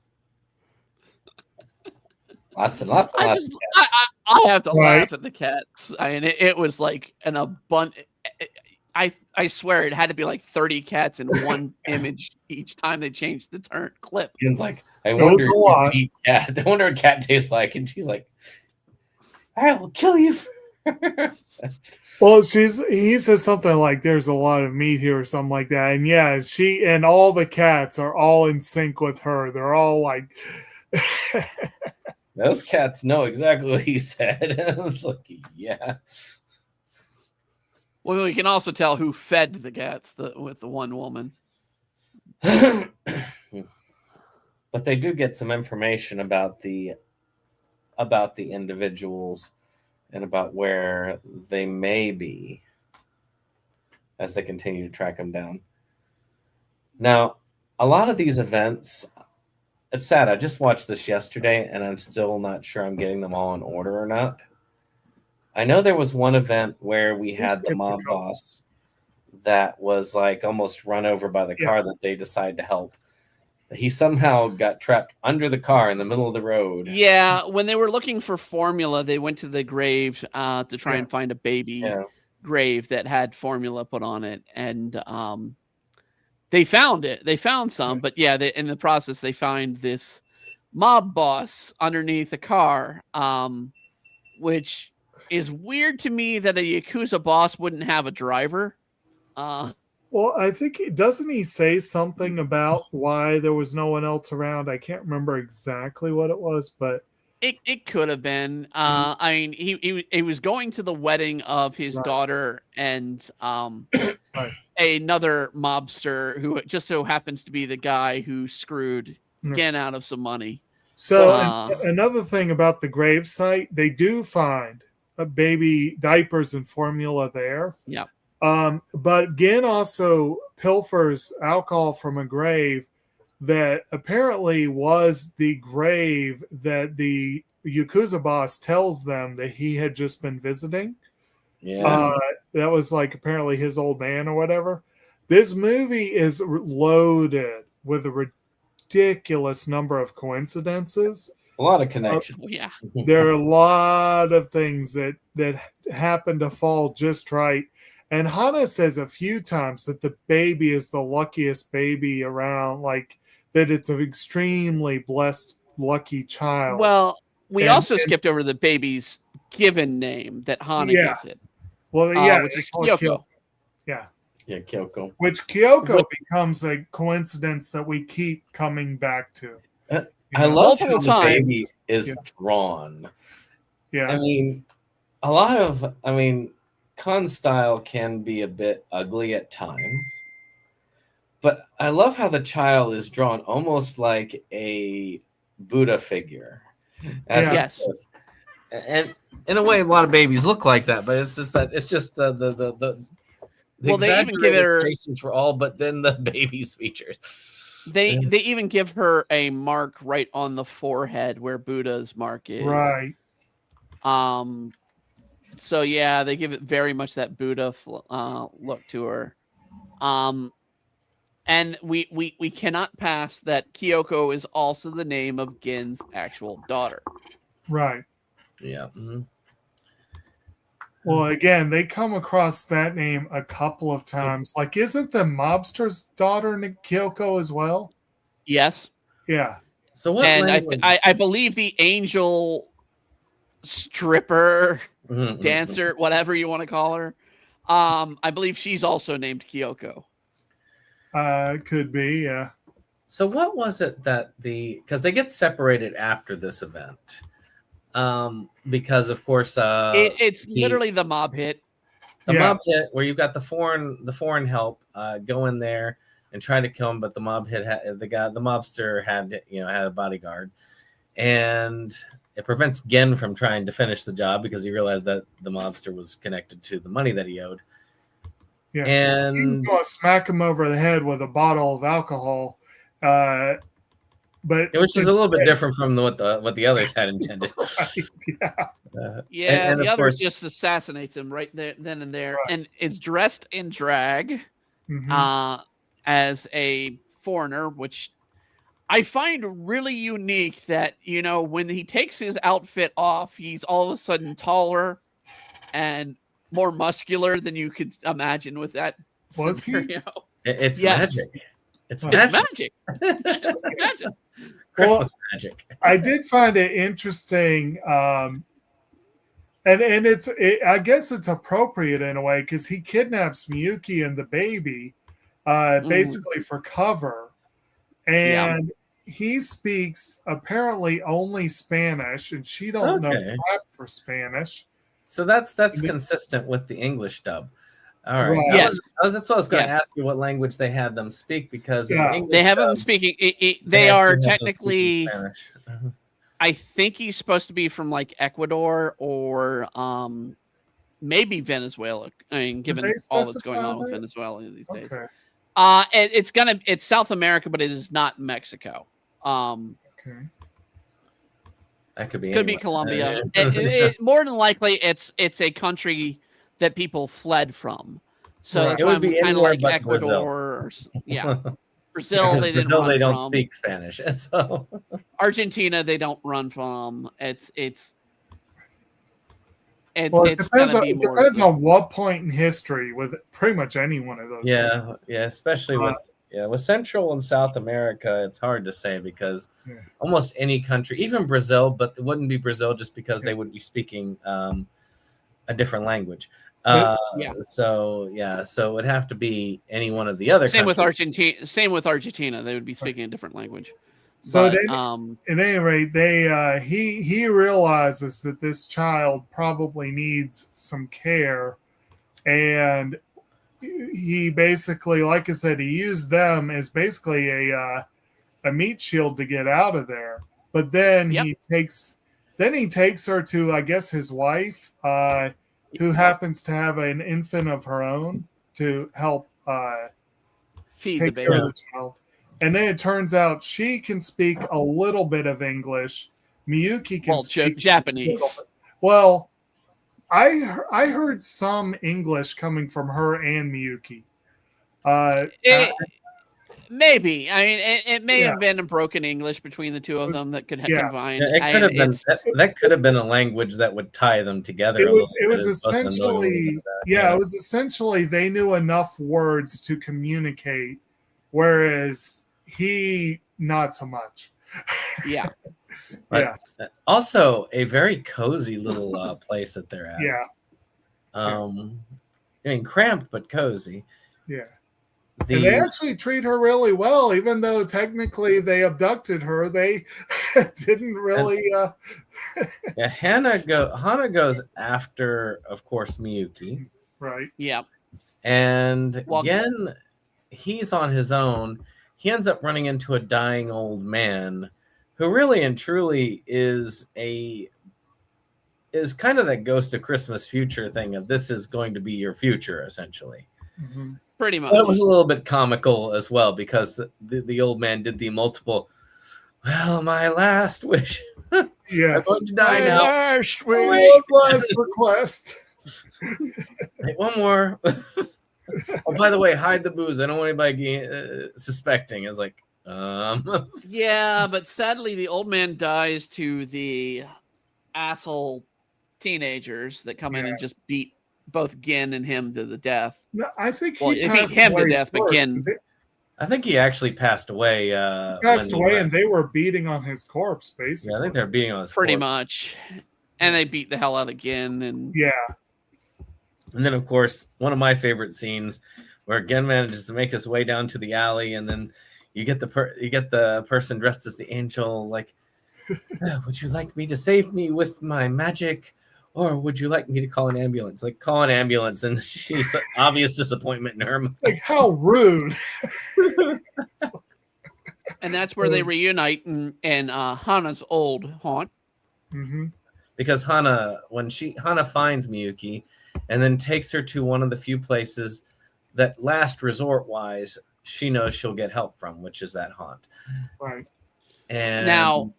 [SPEAKER 1] Lots and lots of cats.
[SPEAKER 3] I have to laugh at the cats. I mean, it was like an abundant. I swear it had to be like 30 cats in one image each time they changed the clip.
[SPEAKER 1] Ken's like, I wonder what cat tastes like. And she's like, I will kill you
[SPEAKER 2] Well, he says something like there's a lot of meat here or something like that. And yeah, she and all the cats are all in sync with her. They're all like
[SPEAKER 1] Those cats know exactly what he said. I was like, yeah.
[SPEAKER 3] Well, we can also tell who fed the cats with the one woman.
[SPEAKER 1] But they do get some information about the individuals and about where they may be as they continue to track them down. Now, a lot of these events, it's sad. I just watched this yesterday, and I'm still not sure I'm getting them all in order or not. I know there was one event where we had the mob boss that was like almost run over by the car that they decided to help. He somehow got trapped under the car in the middle of the road.
[SPEAKER 3] Yeah, when they were looking for formula, they went to the grave to try and find a baby grave that had formula put on it, and they found it. They found some, but yeah, in the process, they find this mob boss underneath a car, which is weird to me that a Yakuza boss wouldn't have a driver.
[SPEAKER 2] Well, I think doesn't he say something about why there was no one else around? I can't remember exactly what it was, but
[SPEAKER 3] it could have been. I mean, he was going to the wedding of his daughter and another mobster who just so happens to be the guy who screwed Gen out of some money.
[SPEAKER 2] So another thing about the grave site, they do find baby diapers and formula there.
[SPEAKER 3] Yeah.
[SPEAKER 2] But Gen also pilfers alcohol from a grave that apparently was the grave that the Yakuza boss tells them that he had just been visiting.
[SPEAKER 1] Yeah.
[SPEAKER 2] That was like apparently his old man or whatever. This movie is loaded with a ridiculous number of coincidences.
[SPEAKER 1] A lot of connections.
[SPEAKER 3] Yeah.
[SPEAKER 2] There are a lot of things that happen to fall just right. And Hana says a few times that the baby is the luckiest baby around, like that it's an extremely blessed, lucky child.
[SPEAKER 3] Well, we also skipped over the baby's given name that Hana gives it.
[SPEAKER 2] Well, yeah,
[SPEAKER 3] which is Kyoko.
[SPEAKER 2] Yeah.
[SPEAKER 1] Yeah, Kyoko.
[SPEAKER 2] Which Kyoko becomes a coincidence that we keep coming back to.
[SPEAKER 1] I love how the baby is drawn.
[SPEAKER 2] Yeah.
[SPEAKER 1] I mean, Khan style can be a bit ugly at times, but I love how the child is drawn almost like a Buddha figure.
[SPEAKER 3] Yes.
[SPEAKER 1] And in a way, a lot of babies look like that, but it's just that the
[SPEAKER 3] they even give her
[SPEAKER 1] faces for all, but then the baby's features.
[SPEAKER 3] They even give her a mark right on the forehead where Buddha's mark is.
[SPEAKER 2] Right.
[SPEAKER 3] So yeah, they give it very much that Buddha look to her. And we cannot pass that Kyoko is also the name of Gen's actual daughter.
[SPEAKER 2] Right.
[SPEAKER 1] Yeah. Mm-hmm.
[SPEAKER 2] Well, again, they come across that name a couple of times. Like, isn't the mobster's daughter Kyoko as well?
[SPEAKER 3] Yes.
[SPEAKER 2] Yeah.
[SPEAKER 1] So what?
[SPEAKER 3] And I believe the angel stripper, dancer, whatever you want to call her, I believe she's also named Kyoko.
[SPEAKER 2] Could be, yeah.
[SPEAKER 1] So what was it that because they get separated after this event? Because of course
[SPEAKER 3] it's literally the mob hit.
[SPEAKER 1] Mob hit where you've got the foreign help go in there and try to kill him, but the mob hit the mobster had a bodyguard, and it prevents Gen from trying to finish the job because he realized that the mobster was connected to the money that he owed.
[SPEAKER 2] Yeah,
[SPEAKER 1] and
[SPEAKER 2] he was going to smack him over the head with a bottle of alcohol, but
[SPEAKER 1] which is a little bit different from what the others had intended.
[SPEAKER 3] And the others just assassinates him right there, then and there, and is dressed in drag as a foreigner, which I find really unique. That when he takes his outfit off, he's all of a sudden taller and more muscular than you could imagine with that scenario.
[SPEAKER 1] It's magic. It's magic.
[SPEAKER 3] Magic.
[SPEAKER 1] Christmas magic.
[SPEAKER 2] I did find it interesting, and and I guess it's appropriate in a way because he kidnaps Miyuki and the baby, basically for cover, and he speaks apparently only Spanish, and she don't know crap for Spanish.
[SPEAKER 1] So that's consistent with the English dub. All right.
[SPEAKER 2] Right.
[SPEAKER 1] Yes. That's what I was going to ask you, what language they had them speak, because in the English
[SPEAKER 3] they have
[SPEAKER 1] dub,
[SPEAKER 3] them speaking. They are
[SPEAKER 1] actually have them
[SPEAKER 3] technically
[SPEAKER 1] speaking Spanish.
[SPEAKER 3] I think he's supposed to be from like Ecuador or maybe Venezuela. I mean, given all that's going on with Venezuela these days. It's South America, but it is not Mexico.
[SPEAKER 2] Okay.
[SPEAKER 1] That could be
[SPEAKER 3] Colombia. More than likely, it's a country that people fled from. So that's why I'm kind of like Ecuador. Brazil.
[SPEAKER 1] Brazil, they don't speak Spanish. So
[SPEAKER 3] Argentina, they don't run from. It
[SPEAKER 2] depends on what point in history with pretty much any one of those.
[SPEAKER 1] Yeah, especially with Central and South America, it's hard to say because almost any country, even Brazil, but it wouldn't be Brazil just because they would be speaking a different language. So it would have to be any one of the other.
[SPEAKER 3] Same with Argentina. They would be speaking a different language.
[SPEAKER 2] So at any rate, he realizes that this child probably needs some care, and he basically, like I said, he used them as basically a meat shield to get out of there. But then he takes her to, I guess, his wife, who happens to have an infant of her own to help take care of the child. And then it turns out she can speak a little bit of English. Miyuki can speak
[SPEAKER 3] Japanese.
[SPEAKER 2] Well, I heard some English coming from her and Miyuki.
[SPEAKER 3] Maybe. I mean, it may have been a broken English between the two of them that could have combined.
[SPEAKER 1] It could have been that could have been a language that would tie them together.
[SPEAKER 2] It was essentially they knew enough words to communicate, whereas he not so much.
[SPEAKER 1] Also, a very cozy little place that they're at. I mean, cramped but cozy.
[SPEAKER 2] And they actually treat her really well, even though technically they abducted her. They didn't really.
[SPEAKER 1] Hana goes after, of course, Miyuki.
[SPEAKER 2] Right.
[SPEAKER 3] Yeah.
[SPEAKER 1] And again, he's on his own. He ends up running into a dying old man, who really and truly is kind of that Ghost of Christmas Future thing of this is going to be your future, essentially.
[SPEAKER 2] Mm-hmm.
[SPEAKER 3] Pretty much.
[SPEAKER 1] But it was a little bit comical as well because the old man did the multiple, well, my last wish.
[SPEAKER 2] Yes.
[SPEAKER 1] I'm going to die now.
[SPEAKER 2] Last request.
[SPEAKER 1] Hey, one more. Oh, by the way, hide the booze. I don't want anybody suspecting. It's like,
[SPEAKER 3] Yeah, but sadly, the old man dies to the asshole teenagers that come in and just beat both Gin and him to the death.
[SPEAKER 2] No, I think
[SPEAKER 3] he beat him to death, but Gin.
[SPEAKER 1] I think he actually passed away.
[SPEAKER 2] And they were beating on his corpse, basically.
[SPEAKER 1] Yeah, I think they're beating on his
[SPEAKER 3] pretty
[SPEAKER 1] corpse.
[SPEAKER 3] much, and they beat the hell out of Gin. And
[SPEAKER 1] and then of course one of my favorite scenes where Gin manages to make his way down to the alley, and then you get the person dressed as the angel, like, would you like me to save me with my magic? Or would you like me to call an ambulance? Like, call an ambulance, and she's obvious disappointment in her.
[SPEAKER 2] Like, how rude.
[SPEAKER 3] And that's where they reunite in Hana's old haunt.
[SPEAKER 2] Mm-hmm.
[SPEAKER 1] Because Hana finds Miyuki and then takes her to one of the few places that last resort-wise she knows she'll get help from, which is that haunt.
[SPEAKER 2] Right.
[SPEAKER 1] And
[SPEAKER 3] now,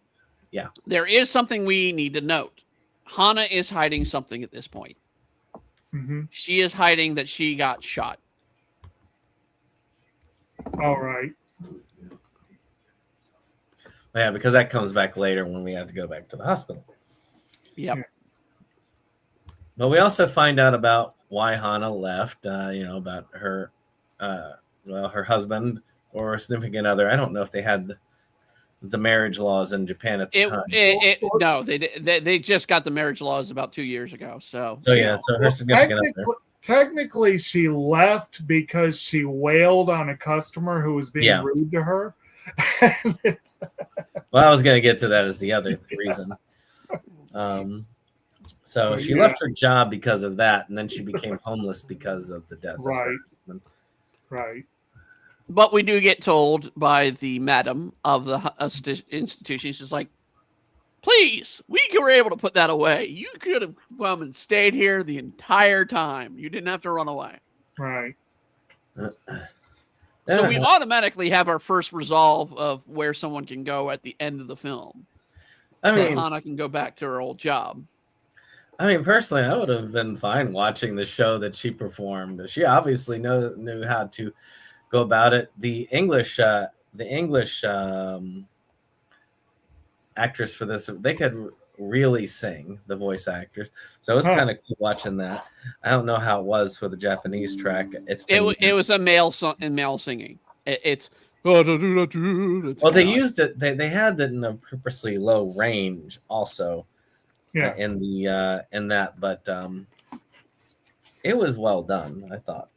[SPEAKER 3] there is something we need to note. Hana is hiding something at this point.
[SPEAKER 2] Mm-hmm.
[SPEAKER 3] She is hiding that she got shot.
[SPEAKER 2] All right.
[SPEAKER 1] Yeah, because that comes back later when we have to go back to the hospital.
[SPEAKER 3] Yep.
[SPEAKER 2] Yeah.
[SPEAKER 1] But we also find out about why Hana left, about her her husband or significant other. I don't know if they had the marriage laws in Japan at the time.
[SPEAKER 3] No, they just got the marriage laws about 2 years ago. So
[SPEAKER 1] yeah, so her significant other.
[SPEAKER 2] Technically, she left because she wailed on a customer who was being rude to her.
[SPEAKER 1] Well, I was going to get to that as the other reason. So she left her job because of that, and then she became homeless because of the death of her husband.
[SPEAKER 2] Right.
[SPEAKER 3] But we do get told by the madam of the institution, she's like, please, we were able to put that away. You could have come and stayed here the entire time. You didn't have to run away.
[SPEAKER 2] Right.
[SPEAKER 3] So we automatically have our first resolve of where someone can go at the end of the film. I mean, Hana can go back to her old job.
[SPEAKER 1] I mean, personally, I would have been fine watching the show that she performed. She obviously knew how to go about it. The English actress for this, they could really sing, the voice actors. So it was kind of cool watching that. I don't know how it was for the Japanese track. It
[SPEAKER 3] was a male singing. It's
[SPEAKER 1] well, they used it. They had it in a purposely low range also.
[SPEAKER 2] Yeah.
[SPEAKER 1] In that, but it was well done, I thought.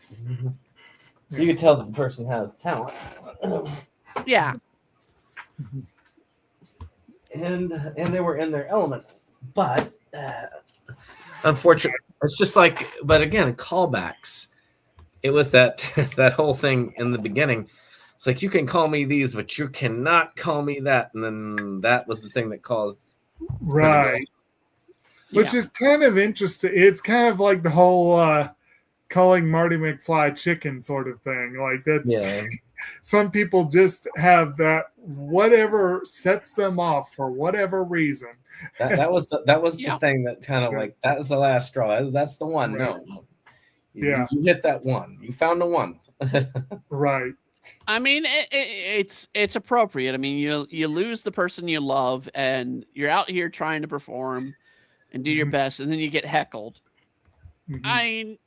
[SPEAKER 1] You could tell that the person has talent.
[SPEAKER 3] Yeah.
[SPEAKER 1] And they were in their element. But unfortunately, it's just like, but again, callbacks. It was that whole thing in the beginning. It's like, you can call me these, but you cannot call me that. And then that was the thing that caused.
[SPEAKER 2] Right. Which is kind of interesting. It's kind of like the whole calling Marty McFly chicken sort of thing. Like that's some people just have that whatever sets them off for whatever reason.
[SPEAKER 1] That was the thing that kind of like, that was the last straw. That's the one. Right. No. You hit that one. You found the one.
[SPEAKER 2] Right.
[SPEAKER 3] I mean, it's appropriate. I mean, you lose the person you love, and you're out here trying to perform and do your best, and then you get heckled. Mm-hmm. I mean,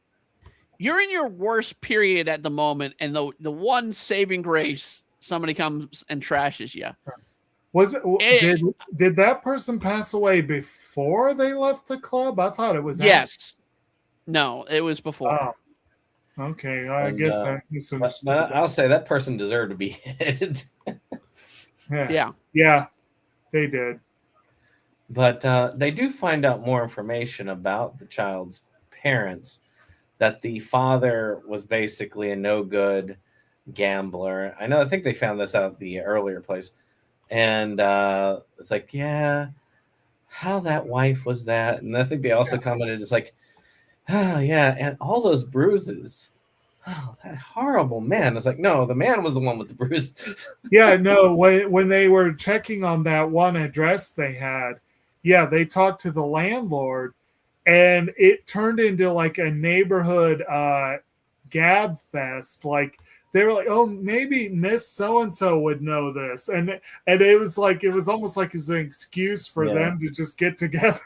[SPEAKER 3] you're in your worst period at the moment, and the one saving grace, somebody comes and trashes you.
[SPEAKER 2] Was it? Did that person pass away before they left the club? I thought it was.
[SPEAKER 3] Yes. No, it was before.
[SPEAKER 2] Oh. Okay, I guess I misunderstood.
[SPEAKER 1] But I'll say that person deserved to be hit.
[SPEAKER 2] Yeah, they did.
[SPEAKER 1] But they do find out more information about the child's parents, that the father was basically a no-good gambler. I think they found this out at the earlier place. And it's like, how that wife was that. And I think they also commented, it's like, oh, yeah, and all those bruises. Oh, that horrible man. It's like, no, the man was the one with the bruises.
[SPEAKER 2] Yeah, no, when they were checking on that one address they had, they talked to the landlord, and it turned into like a neighborhood gab fest. Like, they were like, oh, maybe Miss So-and-so would know this. And it was almost like it's an excuse for them to just get together.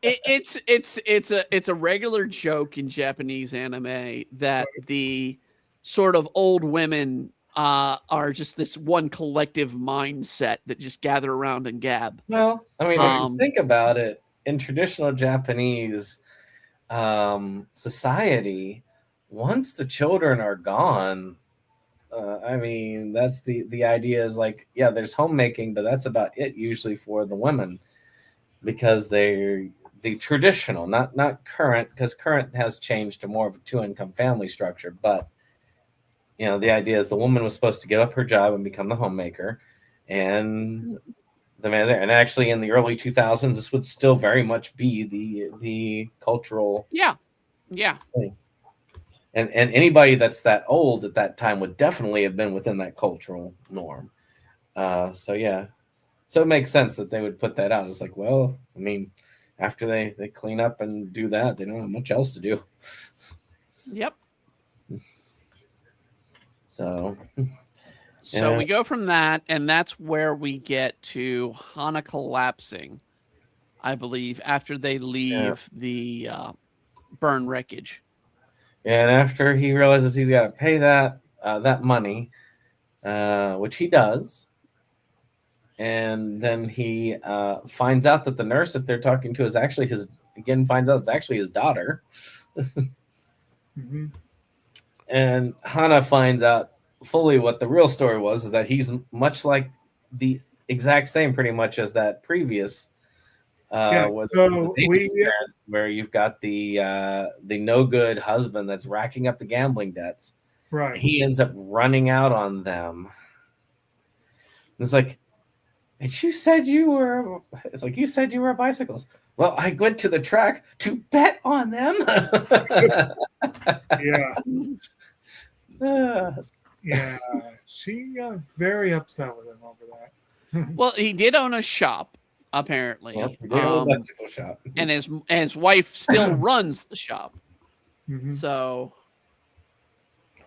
[SPEAKER 3] It's a regular joke in Japanese anime that the sort of old women are just this one collective mindset that just gather around and gab.
[SPEAKER 1] Well, I mean, if you think about it, in traditional Japanese society, once the children are gone, I mean, that's the idea is like, there's homemaking, but that's about it usually for the women, because they're the traditional, not current, because current has changed to more of a 2-income family structure. But, the idea is the woman was supposed to give up her job and become the homemaker, and the man there. And actually in the early 2000s, this would still very much be the cultural thing. And anybody that's that old at that time would definitely have been within that cultural norm. So it makes sense that they would put that out. It's like, well, I mean, after they clean up and do that, they don't have much else to do.
[SPEAKER 3] Yep.
[SPEAKER 1] So
[SPEAKER 3] we go from that, and that's where we get to Hana collapsing, I believe, after they leave the burn wreckage.
[SPEAKER 1] And after he realizes he's got to pay that money, which he does, and then he finds out that the nurse that they're talking to is actually finds out it's actually his daughter.
[SPEAKER 2] Mm-hmm.
[SPEAKER 1] And Hana finds out fully what the real story was, is that he's much like the exact same pretty much as that previous
[SPEAKER 2] so
[SPEAKER 1] where you've got the no good husband that's racking up the gambling debts.
[SPEAKER 2] Right.
[SPEAKER 1] He ends up running out on them. It's like, and you said you were. It's like, you said you were bicycles. Well, I went to the track to bet on them.
[SPEAKER 2] Yeah. Yeah. She got very upset with him over that.
[SPEAKER 3] Well, he did own a shop, apparently.
[SPEAKER 1] Yep, he did own a bicycle shop.
[SPEAKER 3] And his wife still runs the shop.
[SPEAKER 2] Mm-hmm.
[SPEAKER 3] So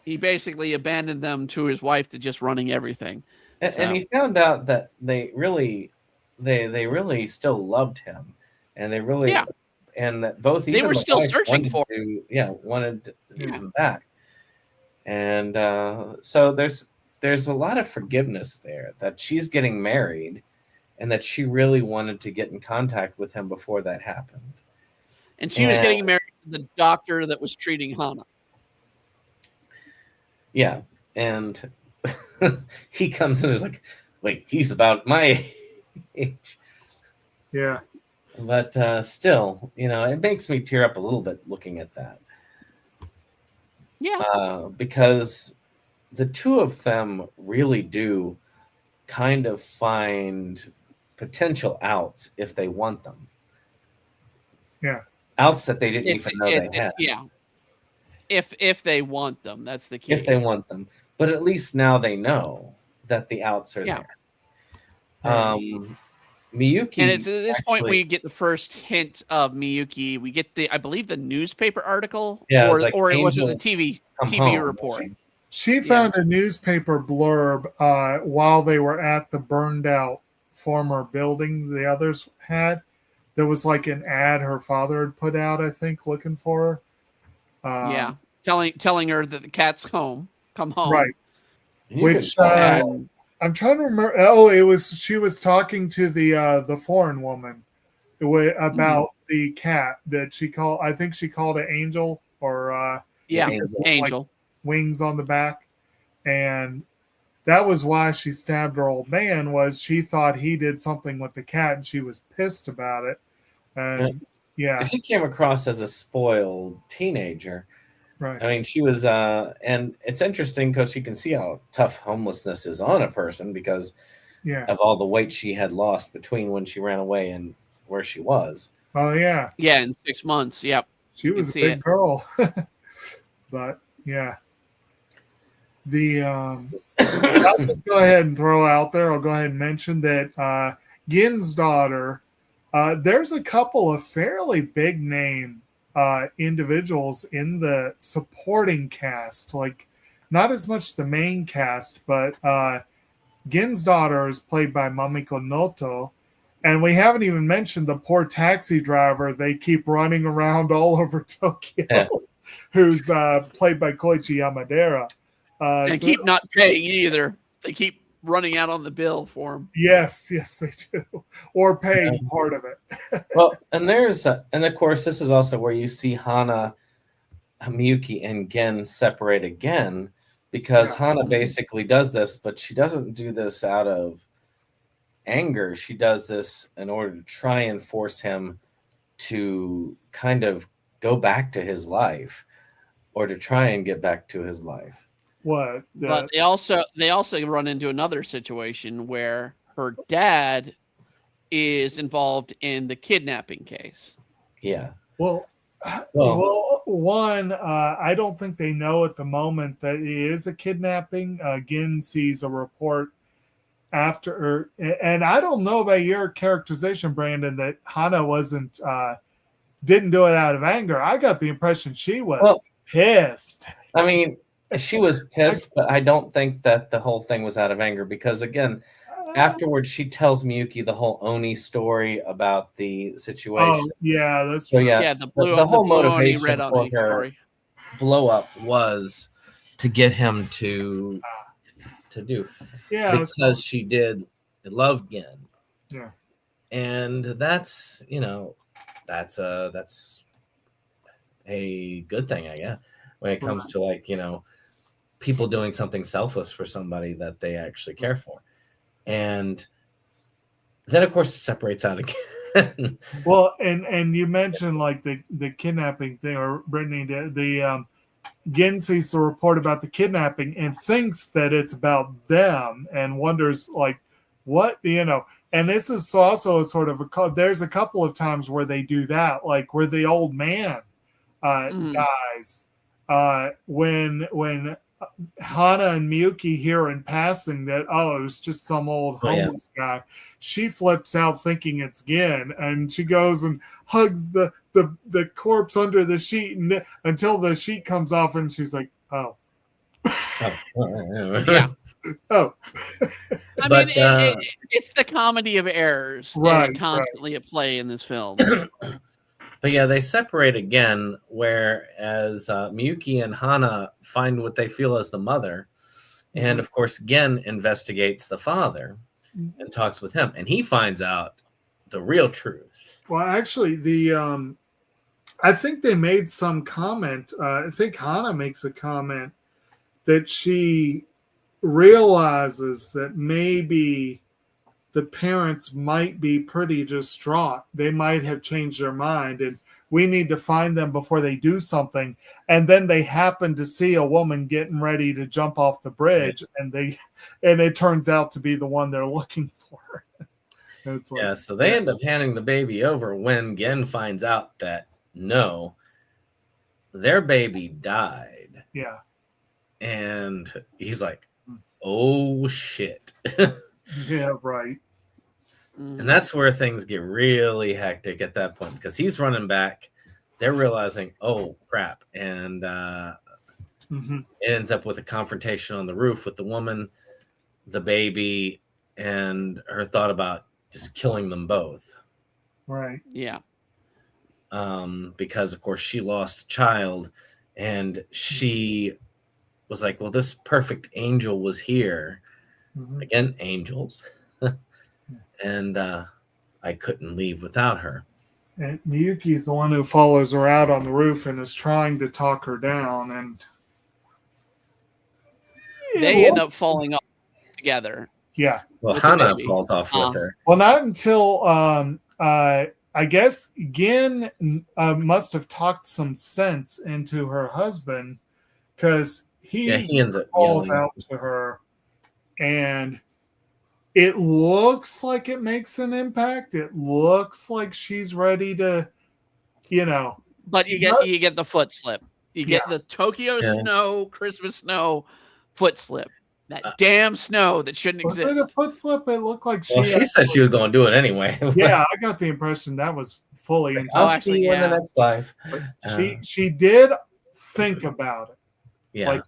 [SPEAKER 3] he basically abandoned them to his wife to just running everything.
[SPEAKER 1] And he found out that they really still loved him, and they really, and that both
[SPEAKER 3] they were still searching for
[SPEAKER 1] wanted him back, and so there's a lot of forgiveness there, that she's getting married, and that she really wanted to get in contact with him before that happened,
[SPEAKER 3] and she was getting married to the doctor that was treating Hana.
[SPEAKER 1] Yeah, and he comes in and is like, wait, he's about my age.
[SPEAKER 2] Yeah.
[SPEAKER 1] But still, it makes me tear up a little bit looking at that.
[SPEAKER 3] Yeah.
[SPEAKER 1] Because the two of them really do kind of find potential outs if they want them.
[SPEAKER 2] Yeah.
[SPEAKER 1] Outs that they didn't even know they had.
[SPEAKER 3] Yeah. If they want them, that's the key.
[SPEAKER 1] If they want them. But at least now they know that the outs are there. Miyuki,
[SPEAKER 3] and it's at this point we get the first hint of Miyuki. We get I believe the newspaper article, or was it the TV report?
[SPEAKER 2] She found a newspaper blurb while they were at the burned out former building the others had. There was like an ad her father had put out, I think, looking for her.
[SPEAKER 3] Telling her that the cat's home. Come home.
[SPEAKER 2] Right. Which I'm trying to remember. Oh, she was talking to the foreign woman about the cat that she called. I think she called it Angel, or
[SPEAKER 3] Angel,
[SPEAKER 2] like wings on the back, and that was why she stabbed her old man. Was she thought he did something with the cat, and she was pissed about it. And
[SPEAKER 1] she came across as a spoiled teenager.
[SPEAKER 2] Right.
[SPEAKER 1] I mean, she was, and it's interesting because you can see how tough homelessness is on a person because of all the weight she had lost between when she ran away and where she was.
[SPEAKER 2] Oh, yeah.
[SPEAKER 3] Yeah, in 6 months. Yep.
[SPEAKER 2] She was a big girl. But, yeah. I'll just go ahead and throw out there, I'll go ahead and mention that Gin's daughter, there's a couple of fairly big name individuals in the supporting cast, like not as much the main cast, but Gin's daughter is played by Mamiko Noto, and we haven't even mentioned the poor taxi driver they keep running around all over Tokyo, who's played by Koichi Yamadera.
[SPEAKER 3] And keep not paying either. They keep running out on the bill for him.
[SPEAKER 2] Yes, they do. Or paying part of it.
[SPEAKER 1] Well, and and of course, this is also where you see Hana, Miyuki, and Gen separate again, because Hana basically does this, but she doesn't do this out of anger. She does this in order to try and force him to kind of go back to his life, or to try and get back to his life.
[SPEAKER 2] What?
[SPEAKER 3] But they also run into another situation where her dad is involved in the kidnapping case.
[SPEAKER 1] Yeah.
[SPEAKER 2] Well, one, I don't think they know at the moment that it is a kidnapping. Gin sees a report after, and I don't know about your characterization, Brandon, that Hana didn't do it out of anger. I got the impression she was pissed.
[SPEAKER 1] I mean, she was pissed, but I don't think that the whole thing was out of anger, because again, afterwards she tells Miyuki the whole Oni story about the situation.
[SPEAKER 2] Oh, yeah, that's
[SPEAKER 1] so
[SPEAKER 3] the
[SPEAKER 1] whole motivation
[SPEAKER 3] for her
[SPEAKER 1] blow up was to get him to do, because she did love Gen.
[SPEAKER 2] Yeah.
[SPEAKER 1] And that's that's a good thing, I guess, when it comes to like people doing something selfless for somebody that they actually care for. And then of course it separates out again.
[SPEAKER 2] Well, and you mentioned like the kidnapping thing, or Brittany, the Gen sees the report about the kidnapping and thinks that it's about them and wonders like what. And this is also a sort of there's a couple of times where they do that, like where the old man dies when Hana and Miyuki hear in passing that, it was just some old homeless guy. She flips out thinking it's Gen, and she goes and hugs the corpse under the sheet until the sheet comes off, and she's like, oh.
[SPEAKER 3] Yeah.
[SPEAKER 2] Oh.
[SPEAKER 3] I mean, it's the comedy of errors constantly at play in this film.
[SPEAKER 1] But yeah, they separate again, whereas Miyuki and Hana find what they feel as the mother. And of course, Gen investigates the father and talks with him. And he finds out the real truth.
[SPEAKER 2] Well, actually, I think they made some comment. I think Hana makes a comment that she realizes that maybe the parents might be pretty distraught. They might have changed their mind, and we need to find them before they do something. And then they happen to see a woman getting ready to jump off the bridge, and it turns out to be the one they're looking for.
[SPEAKER 1] So they end up handing the baby over when Gen finds out that no, their baby died.
[SPEAKER 2] Yeah.
[SPEAKER 1] And he's like, oh shit.
[SPEAKER 2] Yeah, right.
[SPEAKER 1] And that's where things get really hectic at that point, because he's running back. They're realizing, oh crap. And it ends up with a confrontation on the roof with the woman, the baby, and her thought about just killing them both.
[SPEAKER 2] Right.
[SPEAKER 3] Yeah.
[SPEAKER 1] Because of course she lost a child, and she was like, well, this perfect angel was here. Again, angels. And I couldn't leave without her.
[SPEAKER 2] And Miyuki's the one who follows her out on the roof and is trying to talk her down, and
[SPEAKER 3] they end up falling off together.
[SPEAKER 2] Yeah.
[SPEAKER 1] Well, Hana falls off with her.
[SPEAKER 2] Well, not until I guess Gen must have talked some sense into her husband, because he
[SPEAKER 1] ends up
[SPEAKER 2] calls out to her, and it looks like it makes an impact. It looks like she's ready to,
[SPEAKER 3] But you get the foot slip. You get the Tokyo snow, Christmas snow, foot slip. That damn snow that shouldn't exist.
[SPEAKER 2] Was it a foot slip? It looked like
[SPEAKER 1] she said she was going to do it anyway.
[SPEAKER 2] Yeah, I got the impression that was fully intentional.
[SPEAKER 1] I'll see you in the next life.
[SPEAKER 2] She did think about it.
[SPEAKER 1] Yeah.
[SPEAKER 2] Like,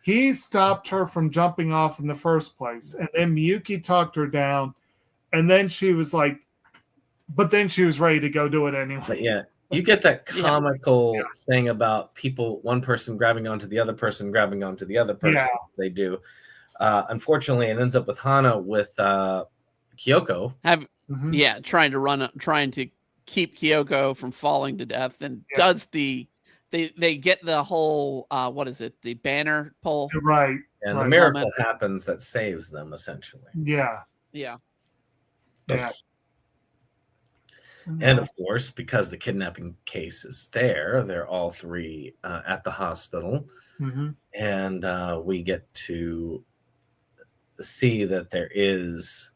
[SPEAKER 2] he stopped her from jumping off in the first place, and then Miyuki talked her down, and then she was like, but then she was ready to go do it anyway.
[SPEAKER 1] But yeah, you get that comical thing about one person grabbing onto the other person, grabbing onto the other person. Yeah. They do. Unfortunately, it ends up with Hana with Kyoko.
[SPEAKER 3] Trying to keep Kyoko from falling to death, and does the. They get the whole what is it? The banner pole,
[SPEAKER 2] right?
[SPEAKER 1] And the miracle happens that saves them essentially.
[SPEAKER 2] Yeah.
[SPEAKER 1] And of course, because the kidnapping case is there, they're all three at the hospital, and we get to see that there is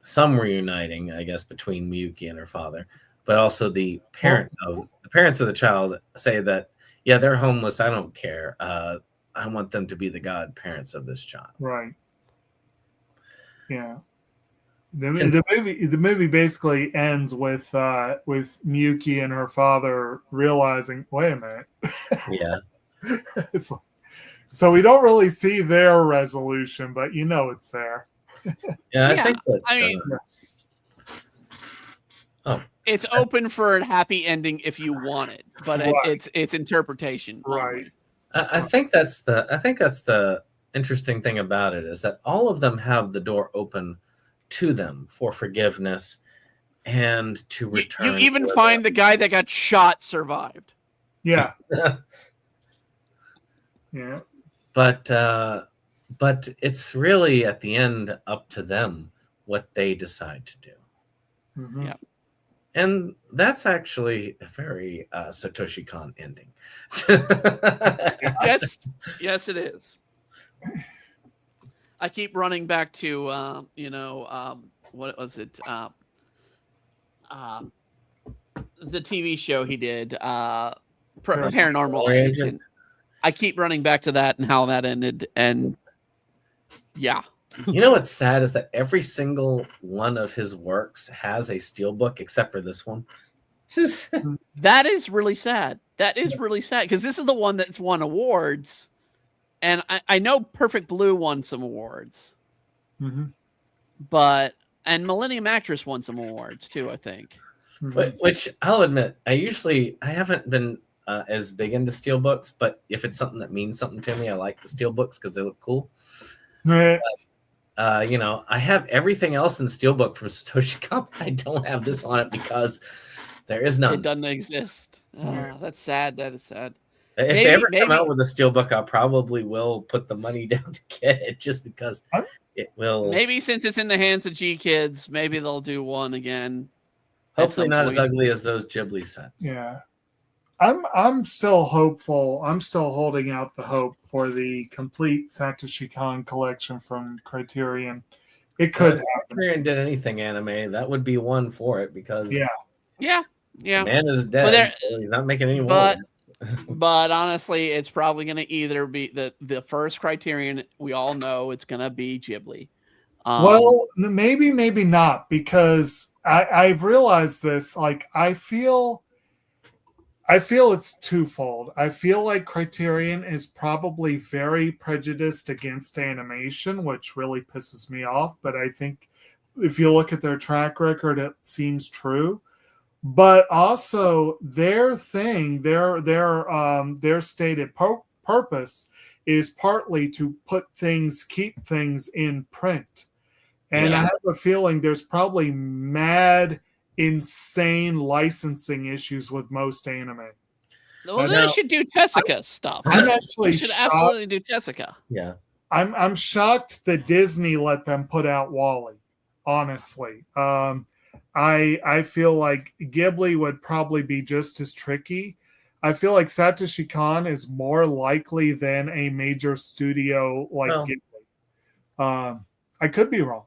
[SPEAKER 1] some reuniting, I guess, between Miyuki and her father. But also the parents of the child say that, yeah, they're homeless. I don't care. I want them to be the godparents of this child.
[SPEAKER 2] Right. Yeah. The movie basically ends with Miyuki and her father realizing, wait a minute.
[SPEAKER 1] Yeah.
[SPEAKER 2] So we don't really see their resolution, but it's there.
[SPEAKER 1] Yeah, I think that.
[SPEAKER 3] I mean, it's open for a happy ending if you want it, but it's interpretation.
[SPEAKER 2] Right.
[SPEAKER 1] I think that's the interesting thing about it, is that all of them have the door open to them for forgiveness and to return.
[SPEAKER 3] You even find the guy that got shot survived.
[SPEAKER 2] Yeah. Yeah.
[SPEAKER 1] But it's really at the end up to them what they decide to do.
[SPEAKER 2] Mm-hmm.
[SPEAKER 3] Yeah.
[SPEAKER 1] And that's actually a very Satoshi Kon ending.
[SPEAKER 3] Yes, it is. I keep running back to, what was it? The TV show he did, Paranormal Agent. I keep running back to that and how that ended. And yeah.
[SPEAKER 1] You know what's sad is that every single one of his works has a steelbook except for this one.
[SPEAKER 3] That is really sad. That is really sad because this is the one that's won awards. And I know Perfect Blue won some awards.
[SPEAKER 2] Mm-hmm.
[SPEAKER 3] And Millennium Actress won some awards too, I think.
[SPEAKER 1] Mm-hmm. Which I'll admit, I haven't been as big into steelbooks, but if it's something that means something to me, I like the steelbooks because they look cool.
[SPEAKER 2] Right.
[SPEAKER 1] I have everything else in steelbook from Satoshi Kon. I don't have this on it because there is none.
[SPEAKER 3] It doesn't exist. That's sad. That is sad.
[SPEAKER 1] If they ever come out with a steelbook, I probably will put the money down to get it just because it will.
[SPEAKER 3] Maybe since it's in the hands of G Kids, maybe they'll do one again.
[SPEAKER 1] Hopefully not as ugly as those Ghibli sets.
[SPEAKER 2] Yeah. I'm still hopeful. I'm still holding out the hope for the complete Satoshi Kon collection from Criterion. It could happen.
[SPEAKER 1] Criterion did anything anime, that would be one for it because
[SPEAKER 3] yeah.
[SPEAKER 1] The man is dead, so he's not making any more.
[SPEAKER 3] But honestly, it's probably going to either be the first Criterion. We all know it's going to be Ghibli.
[SPEAKER 2] Well, maybe not, because I've realized this. Like, I feel it's twofold. I feel like Criterion is probably very prejudiced against animation, which really pisses me off. But I think if you look at their track record, it seems true. But also their thing, their stated purpose is partly to keep things in print. And I have a feeling there's probably insane licensing issues with most anime.
[SPEAKER 3] Well, they should do Tessica stuff.
[SPEAKER 2] I'm actually
[SPEAKER 3] they should
[SPEAKER 2] shocked.
[SPEAKER 3] absolutely do Tessica.
[SPEAKER 1] Yeah.
[SPEAKER 2] I'm shocked that Disney let them put out Wall-E, honestly. I feel like Ghibli would probably be just as tricky. I feel like Satoshi Kon is more likely than a major studio like Ghibli. I could be wrong.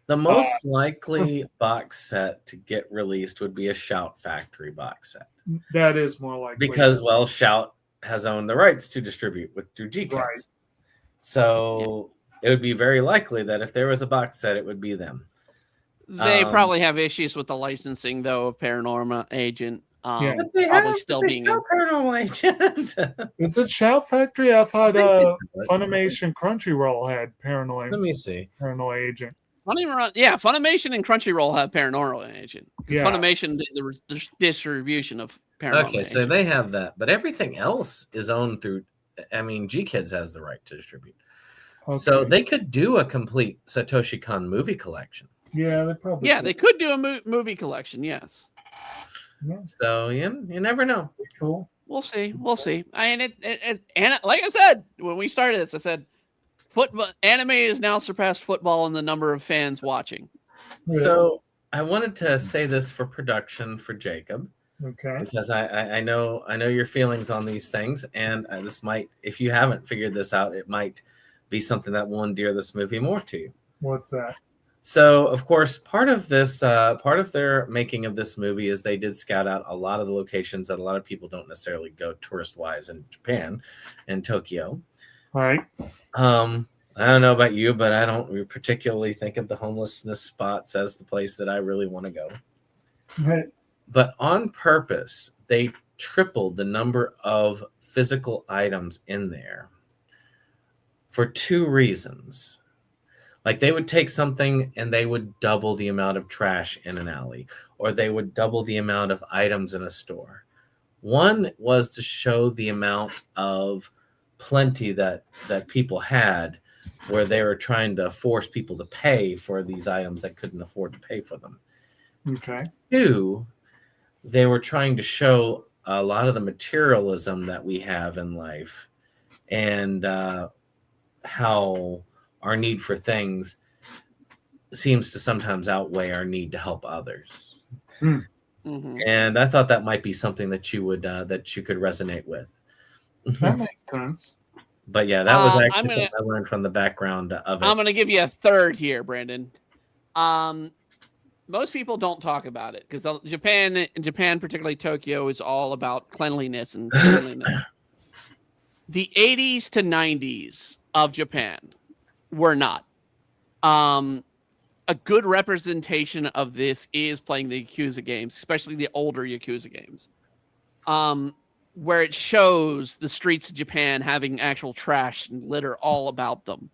[SPEAKER 1] The most likely box set to get released would be a Shout Factory box set.
[SPEAKER 2] That is more likely.
[SPEAKER 1] Because, Shout has owned the rights to distribute through G-Kids. Right. So it would be very likely that if there was a box set, it would be them.
[SPEAKER 3] They probably have issues with the licensing, though, of Paranormal Agent.
[SPEAKER 1] But they probably still being Paranormal Agent.
[SPEAKER 2] Is it Shout Factory? I thought Funimation Crunchyroll had Paranormal.
[SPEAKER 1] Let me see.
[SPEAKER 2] Paranormal Agent.
[SPEAKER 3] Funimation and Crunchyroll have Paranormal Agent.
[SPEAKER 2] Yeah.
[SPEAKER 3] Funimation did the distribution of Paranormal Agent.
[SPEAKER 1] So they have that, but everything else is owned through. G-Kids has the right to distribute. Okay. So they could do a complete Satoshi Kon movie collection.
[SPEAKER 2] Yeah, they probably.
[SPEAKER 3] Yeah, they could do a movie collection. Yes.
[SPEAKER 2] Yeah.
[SPEAKER 1] So you never know.
[SPEAKER 2] Cool.
[SPEAKER 3] We'll see. And like I said when we started this, I said, anime has now surpassed football in the number of fans watching.
[SPEAKER 1] So I wanted to say this for production for Jacob.
[SPEAKER 2] Okay.
[SPEAKER 1] Because I know your feelings on these things, and this might, if you haven't figured this out, it might be something that will endear this movie more to you.
[SPEAKER 2] What's that?
[SPEAKER 1] So, of course, part of their making of this movie is they did scout out a lot of the locations that a lot of people don't necessarily go tourist-wise in Japan and Tokyo.
[SPEAKER 2] Right.
[SPEAKER 1] I don't know about you, but I don't particularly think of the homelessness spots as the place that I really want to go.
[SPEAKER 2] Right.
[SPEAKER 1] But on purpose, they tripled the number of physical items in there for two reasons. Like they would take something and they would double the amount of trash in an alley, or they would double the amount of items in a store. One was to show the amount of plenty that people had where they were trying to force people to pay for these items that couldn't afford to pay for them.
[SPEAKER 2] Okay.
[SPEAKER 1] 2, they were trying to show a lot of the materialism that we have in life and how our need for things seems to sometimes outweigh our need to help others.
[SPEAKER 3] Mm-hmm.
[SPEAKER 1] And I thought that might be something that you would that you could resonate with.
[SPEAKER 2] That makes sense.
[SPEAKER 1] But yeah, that was actually
[SPEAKER 3] something
[SPEAKER 1] I learned from the background of it.
[SPEAKER 3] I'm going to give you a third here, Brandon. Most people don't talk about it because Japan, particularly Tokyo, is all about cleanliness and cleanliness. The 80s to 90s of Japan were not. A good representation of this is playing the Yakuza games, especially the older Yakuza games, where it shows the streets of Japan having actual trash and litter all about them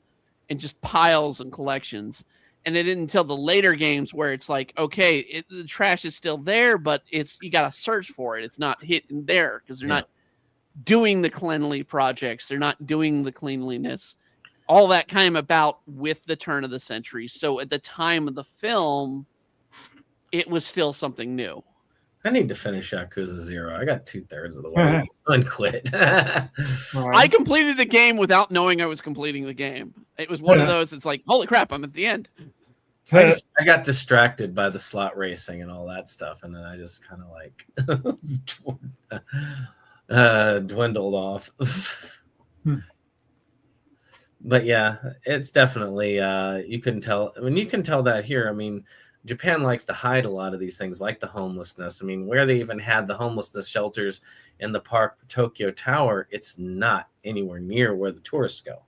[SPEAKER 3] and just piles and collections. And it isn't until the later games where it's like, okay, the trash is still there, but you got to search for it. It's not hidden there because they're not doing the cleanly projects. They're not doing the cleanliness. All that came about with the turn of the century. So at the time of the film, it was still something new.
[SPEAKER 1] I need to finish Yakuza 0. I got 2/3 of the way and quit.
[SPEAKER 3] I completed the game without knowing I was completing the game. It was one of those, it's like, holy crap, I'm at the end.
[SPEAKER 1] I got distracted by the slot racing and all that stuff, and then I just kind of like dwindled off. But yeah, it's definitely you can tell. I mean, you can tell that here. I mean, Japan likes to hide a lot of these things, like the homelessness. I mean, where they even had the homelessness shelters in the park Tokyo Tower, it's not anywhere near where the tourists go.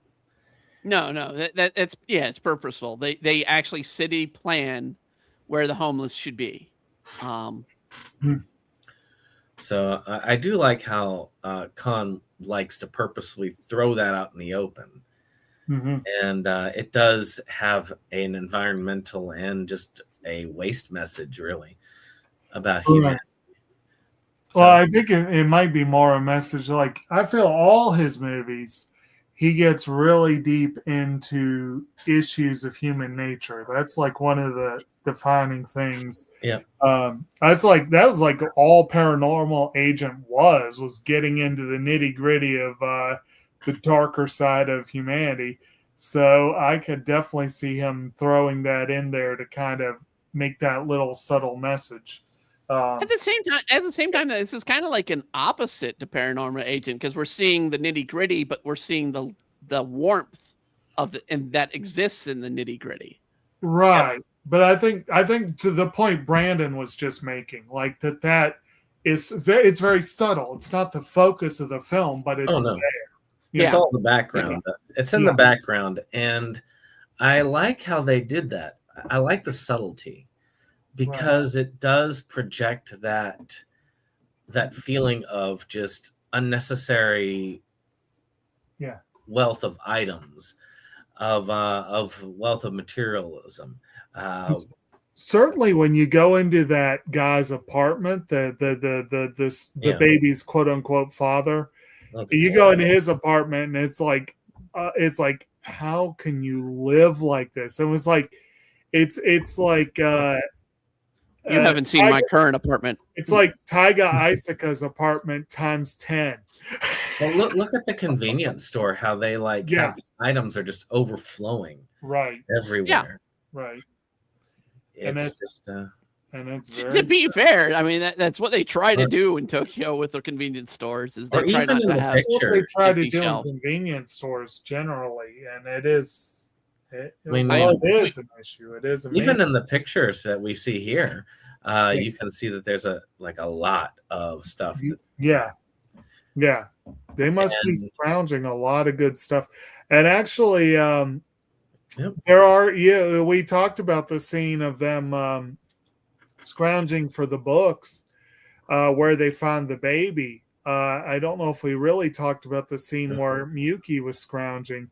[SPEAKER 3] No, it's purposeful. They actually city plan where the homeless should be.
[SPEAKER 1] So I do like how Khan likes to purposely throw that out in the open.
[SPEAKER 2] Mm-hmm.
[SPEAKER 1] And it does have an environmental and just a waste message, really, about humanity. So,
[SPEAKER 2] well, I think it might be more a message. Like, I feel all his movies, he gets really deep into issues of human nature. That's like one of the defining things.
[SPEAKER 1] Yeah.
[SPEAKER 2] That was like all Paranormal Agent was getting into the nitty gritty of the darker side of humanity. So I could definitely see him throwing that in there to kind of make that little subtle message.
[SPEAKER 3] At the same time, this is kind of like an opposite to Paranormal Agent because we're seeing the nitty gritty, but we're seeing the warmth of and that exists in the nitty gritty.
[SPEAKER 2] Right. Yep. But I think to the point Brandon was just making, like that is it's very subtle. It's not the focus of the film, but it's there.
[SPEAKER 1] It's all the background. Yeah. It's in the background, and I like how they did that. I like the subtlety because it does project that feeling of just unnecessary wealth of items, of wealth of materialism.
[SPEAKER 2] Certainly, when you go into that guy's apartment, the baby's quote unquote father. Okay. You go into his apartment and it's like, how can you live like this? It was like, it's like,
[SPEAKER 3] you haven't seen my current apartment.
[SPEAKER 2] It's like Taiga Isaka's apartment times 10.
[SPEAKER 1] Well, look at the convenience store, how they have the items are just overflowing everywhere.
[SPEAKER 2] Yeah. Right.
[SPEAKER 1] It's just
[SPEAKER 2] and it's
[SPEAKER 3] to be fair, I mean that's what they try to do in Tokyo with their convenience stores. Is they try not to have
[SPEAKER 2] what they try to do in convenience stores generally, and it is. It is an issue. It is
[SPEAKER 1] even in the pictures that we see here. You can see that there's a lot of stuff.
[SPEAKER 2] Yeah. They must be scrounging a lot of good stuff, and actually, there are. Yeah, we talked about the scene of them. Scrounging for the books where they found the baby. I don't know if we really talked about the scene where Miyuki was scrounging.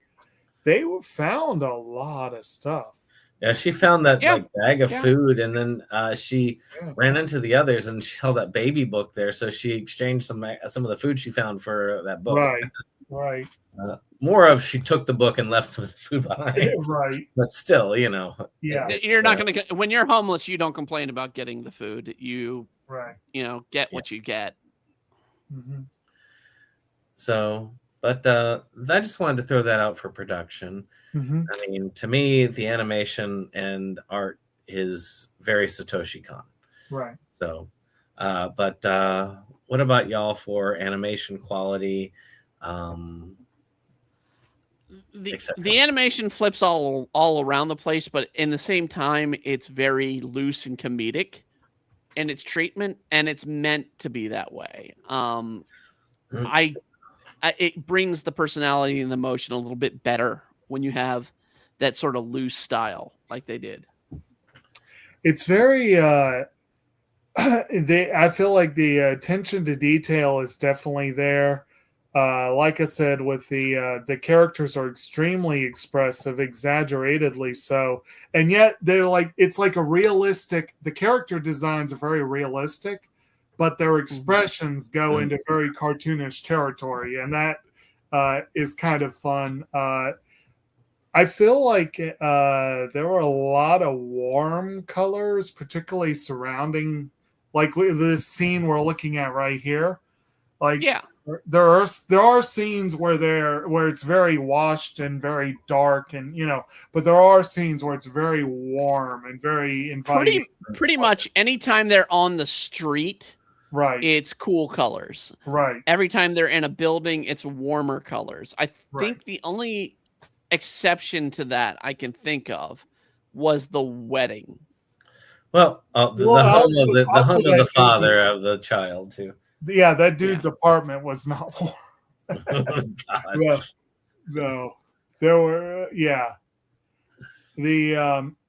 [SPEAKER 2] They found a lot of stuff.
[SPEAKER 1] Yeah, she found that bag of food, and then she ran into the others, and she saw that baby book there. So she exchanged some of the food she found for that book.
[SPEAKER 2] Right.
[SPEAKER 1] more of she took the book and left some food behind.
[SPEAKER 2] Right.
[SPEAKER 1] But still,
[SPEAKER 2] Yeah.
[SPEAKER 3] You're not going to, when you're homeless, you don't complain about getting the food. You,
[SPEAKER 2] Right.
[SPEAKER 3] Get what you get.
[SPEAKER 2] Mm-hmm.
[SPEAKER 1] So, but I just wanted to throw that out for production.
[SPEAKER 2] Mm-hmm.
[SPEAKER 1] I mean, to me, the animation and art is very Satoshi Kon.
[SPEAKER 2] Right.
[SPEAKER 1] So, but what about y'all for animation quality?
[SPEAKER 3] The animation flips all around the place, but in the same time, it's very loose and comedic in its treatment, and it's meant to be that way. It brings the personality and the emotion a little bit better when you have that sort of loose style like they did.
[SPEAKER 2] It's very I feel like the attention to detail is definitely there. Like I said, with the characters are extremely expressive, exaggeratedly so, and yet they're like, it's like a realistic. The character designs are very realistic, but their expressions go into very cartoonish territory, and that is kind of fun. I feel like there were a lot of warm colors, particularly surrounding, like this scene we're looking at right here. Like,
[SPEAKER 3] yeah,
[SPEAKER 2] there are scenes where it's very washed and very dark, and but there are scenes where it's very warm and very inviting.
[SPEAKER 3] Pretty much anytime they're on the street,
[SPEAKER 2] right,
[SPEAKER 3] it's cool colors.
[SPEAKER 2] Right.
[SPEAKER 3] Every time they're in a building, it's warmer colors. I think the only exception to that I can think of was the wedding.
[SPEAKER 1] Well, the home of the father of the child too.
[SPEAKER 2] Yeah, that dude's apartment was not warm.
[SPEAKER 1] God.
[SPEAKER 2] No, there were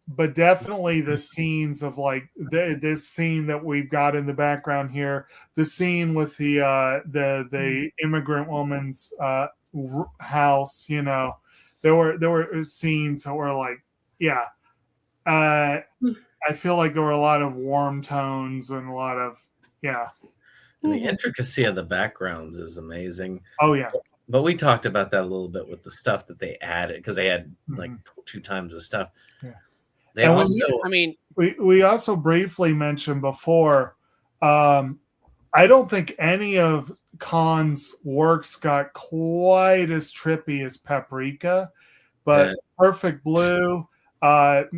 [SPEAKER 2] but definitely the scenes of like this scene that we've got in the background here, the scene with the immigrant woman's house, there were scenes that were like, I feel like there were a lot of warm tones and a lot of
[SPEAKER 1] And the intricacy of the backgrounds is amazing.
[SPEAKER 2] Oh yeah.
[SPEAKER 1] But we talked about that a little bit with the stuff that they added, because they had like 2 times the stuff.
[SPEAKER 2] Yeah.
[SPEAKER 1] They also,
[SPEAKER 2] we also briefly mentioned before, I don't think any of Khan's works got quite as trippy as Paprika, but Perfect Blue, Paranoia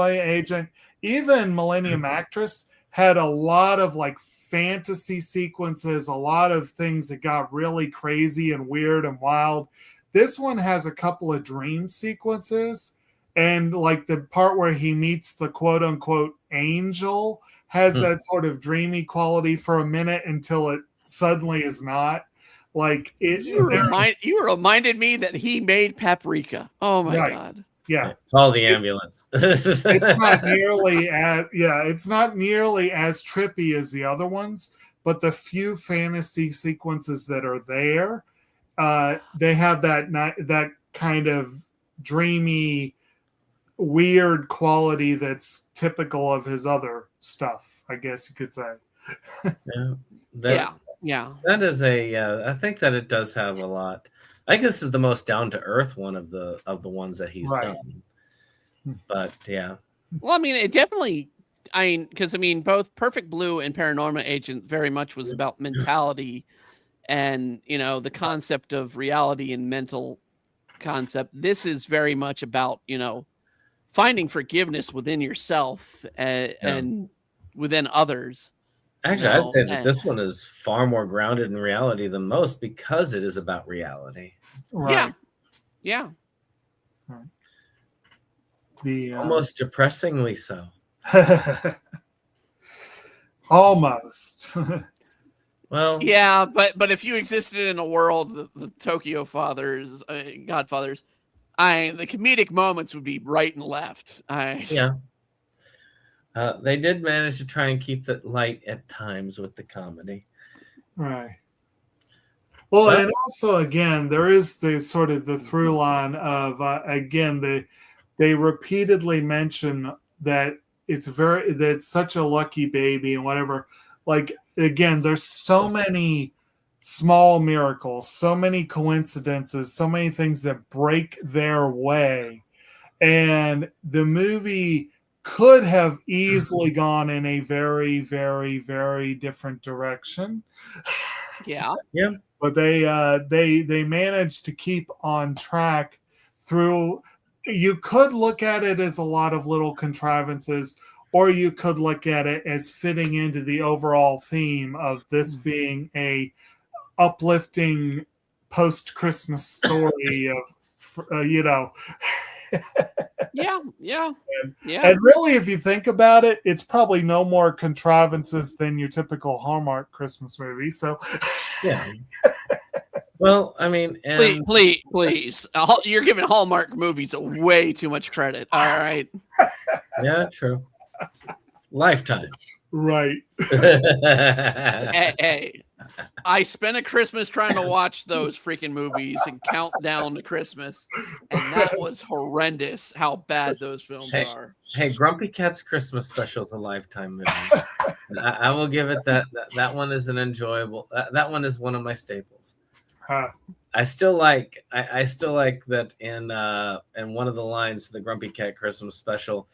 [SPEAKER 2] Agent, even Millennium Actress had a lot of like fantasy sequences, a lot of things that got really crazy and weird and wild. This one has a couple of dream sequences, and like the part where he meets the quote unquote angel has that sort of dreamy quality for a minute until it suddenly is not. Like it.
[SPEAKER 3] You reminded me that he made Paprika. Oh my God.
[SPEAKER 2] Yeah.
[SPEAKER 1] Call the ambulance.
[SPEAKER 2] It's not nearly as trippy as the other ones, but the few fantasy sequences that are there, they have that kind of dreamy, weird quality that's typical of his other stuff, I guess you could say.
[SPEAKER 1] That is I think that it does have a lot. I think this is the most down to earth one of the ones that he's done. But yeah.
[SPEAKER 3] Well, I mean, it definitely. Because both Perfect Blue and Paranormal Agent very much was about mentality, and the concept of reality and mental concept. This is very much about finding forgiveness within yourself and within others.
[SPEAKER 1] Actually, I'd say that this one is far more grounded in reality than most, because it is about reality.
[SPEAKER 2] Right.
[SPEAKER 3] Yeah.
[SPEAKER 1] Almost depressingly so.
[SPEAKER 2] Almost.
[SPEAKER 1] Well.
[SPEAKER 3] Yeah, but if you existed in a world, the Tokyo Fathers, Godfathers, the comedic moments would be right and left.
[SPEAKER 1] They did manage to try and keep it light at times with the comedy.
[SPEAKER 2] Right. Well, and also, again, there is the sort of the through line of, they repeatedly mention that it's such a lucky baby and whatever. Like, again, there's so many small miracles, so many coincidences, so many things that break their way. And the movie could have easily gone in a very, very, very different direction.
[SPEAKER 3] Yeah.
[SPEAKER 1] Yeah.
[SPEAKER 2] But they managed to keep on track through. You could look at it as a lot of little contrivances, or you could look at it as fitting into the overall theme of this being a uplifting post-Christmas story of,
[SPEAKER 3] Yeah.
[SPEAKER 2] And really, if you think about it, it's probably no more contrivances than your typical Hallmark Christmas movie. So,
[SPEAKER 1] yeah. Well, I mean, and
[SPEAKER 3] please. You're giving Hallmark movies way too much credit. All right.
[SPEAKER 1] Yeah, true. Lifetime.
[SPEAKER 2] Right.
[SPEAKER 3] Hey, I spent a Christmas trying to watch those freaking movies and count down to Christmas, and that was horrendous how bad those films are.
[SPEAKER 1] Hey, Grumpy Cat's Christmas Special is a Lifetime movie. I will give it that. That one is an enjoyable. That one is one of my staples.
[SPEAKER 2] Huh.
[SPEAKER 1] I still like that in one of the lines of the Grumpy Cat Christmas Special.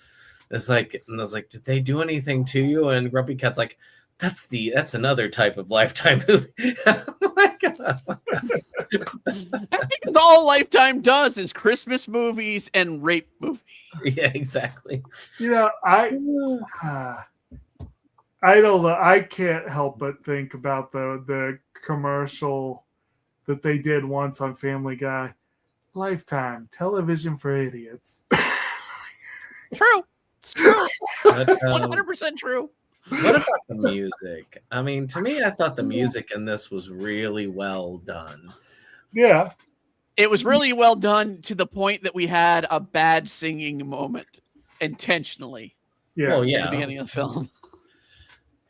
[SPEAKER 1] It's like, and I was like, did they do anything to you? And Grumpy Cat's like, that's another type of Lifetime movie. Oh my God.
[SPEAKER 3] I think all Lifetime does is Christmas movies and rape movies.
[SPEAKER 1] Yeah, exactly.
[SPEAKER 2] I don't know. I can't help but think about the commercial that they did once on Family Guy. Lifetime television for idiots.
[SPEAKER 3] True. It's true. 100% true.
[SPEAKER 1] What about the music? I mean, to me, I thought the music in this was really well done.
[SPEAKER 2] Yeah.
[SPEAKER 3] It was really well done to the point that we had a bad singing moment intentionally.
[SPEAKER 2] Yeah.
[SPEAKER 1] Well,
[SPEAKER 3] At
[SPEAKER 1] yeah.
[SPEAKER 3] the beginning of the film.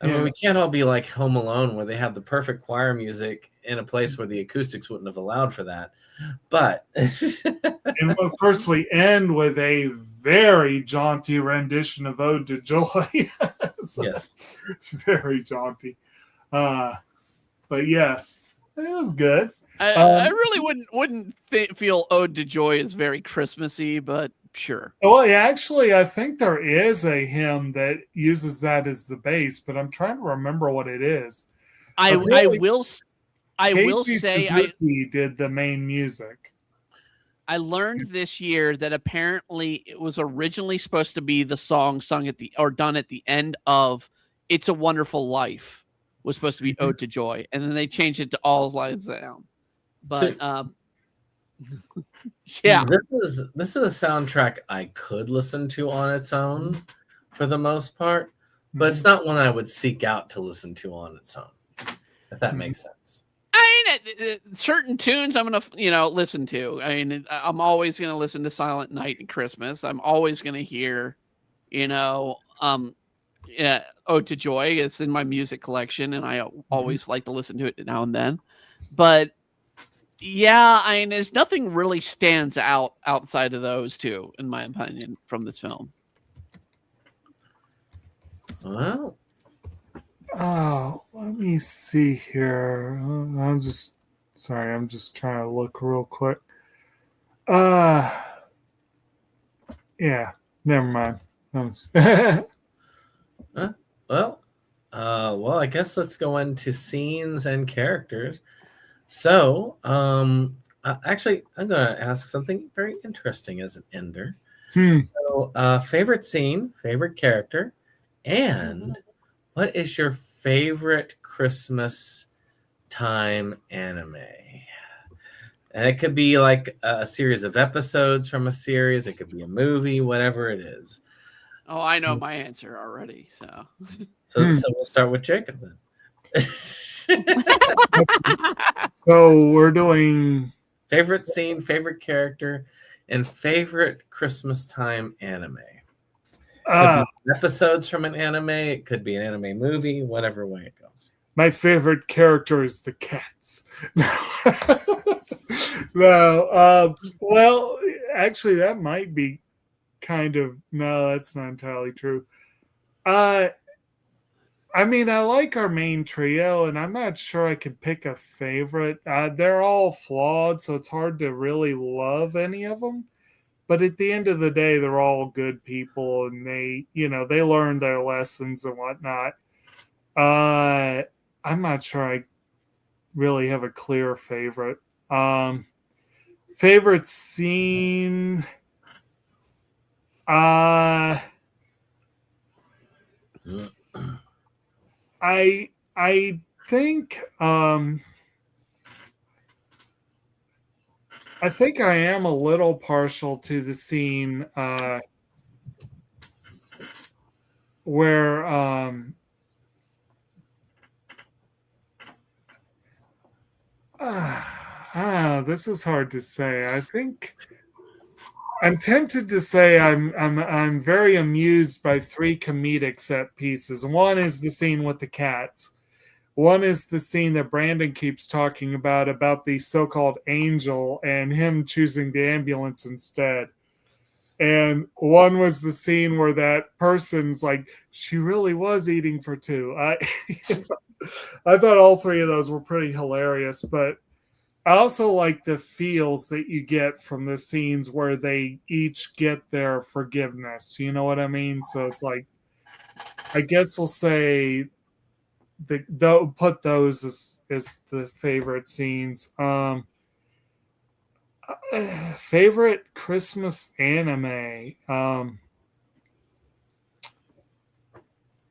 [SPEAKER 1] I mean, we can't all be like Home Alone, where they have the perfect choir music in a place where the acoustics wouldn't have allowed for that. But
[SPEAKER 2] and of course, we end with a very jaunty rendition of "Ode to Joy." So,
[SPEAKER 1] yes,
[SPEAKER 2] very jaunty. But yes, it was good.
[SPEAKER 3] I really wouldn't feel "Ode to Joy" is very Christmassy, but sure.
[SPEAKER 2] Well, actually, I think there is a hymn that uses that as the base, but I'm trying to remember what it is.
[SPEAKER 3] I will
[SPEAKER 2] Keiji
[SPEAKER 3] say
[SPEAKER 2] Suzuki did the main music.
[SPEAKER 3] I learned this year that apparently it was originally supposed to be the song sung done at the end of "It's a Wonderful Life" was supposed to be "Ode to Joy," and then they changed it to "All Lies Down." But yeah,
[SPEAKER 1] this is a soundtrack I could listen to on its own for the most part, but it's not one I would seek out to listen to on its own, if that makes sense.
[SPEAKER 3] I mean, certain tunes I'm gonna listen to. I mean, I'm always gonna listen to "Silent Night" and Christmas. I'm always gonna hear, "Ode to Joy." It's in my music collection, and I always like to listen to it now and then. But yeah, I mean, there's nothing really stands out outside of those two, in my opinion, from this film.
[SPEAKER 1] Well,
[SPEAKER 2] let me see here. I'm just trying to look real quick. Yeah, never mind.
[SPEAKER 1] well, I guess let's go into scenes and characters. So, actually, I'm going to ask something very interesting as an ender. So, favorite scene, favorite character, and what is your favorite Christmas time anime? And it could be like a series of episodes from a series. It could be a movie, whatever it is.
[SPEAKER 3] Oh, I know my answer already. So
[SPEAKER 1] we'll start with Jacob then.
[SPEAKER 2] So we're doing
[SPEAKER 1] favorite scene, favorite character, and favorite Christmas time anime. Episodes from an anime. It could be an anime movie, whatever way it goes.
[SPEAKER 2] My favorite character is the cats. No, well, actually, that might be kind of no. That's not entirely true. I mean, I like our main trio, and I'm not sure I could pick a favorite. They're all flawed, so it's hard to really love any of them. But at the end of the day, they're all good people, and they learn their lessons and whatnot. I'm not sure I really have a clear favorite. Favorite scene. I think I think I am a little partial to the scene where this is hard to say. I think I'm tempted to say I'm very amused by three comedic set pieces. One is the scene with the cats. One is the scene that Brandon keeps talking about the so-called angel and him choosing the ambulance instead. And one was the scene where that person's like, she really was eating for two. I thought all three of those were pretty hilarious, but I also like the feels that you get from the scenes where they each get their forgiveness. You know what I mean? So it's like, I guess we'll say they'll put those as the favorite scenes. Favorite Christmas anime.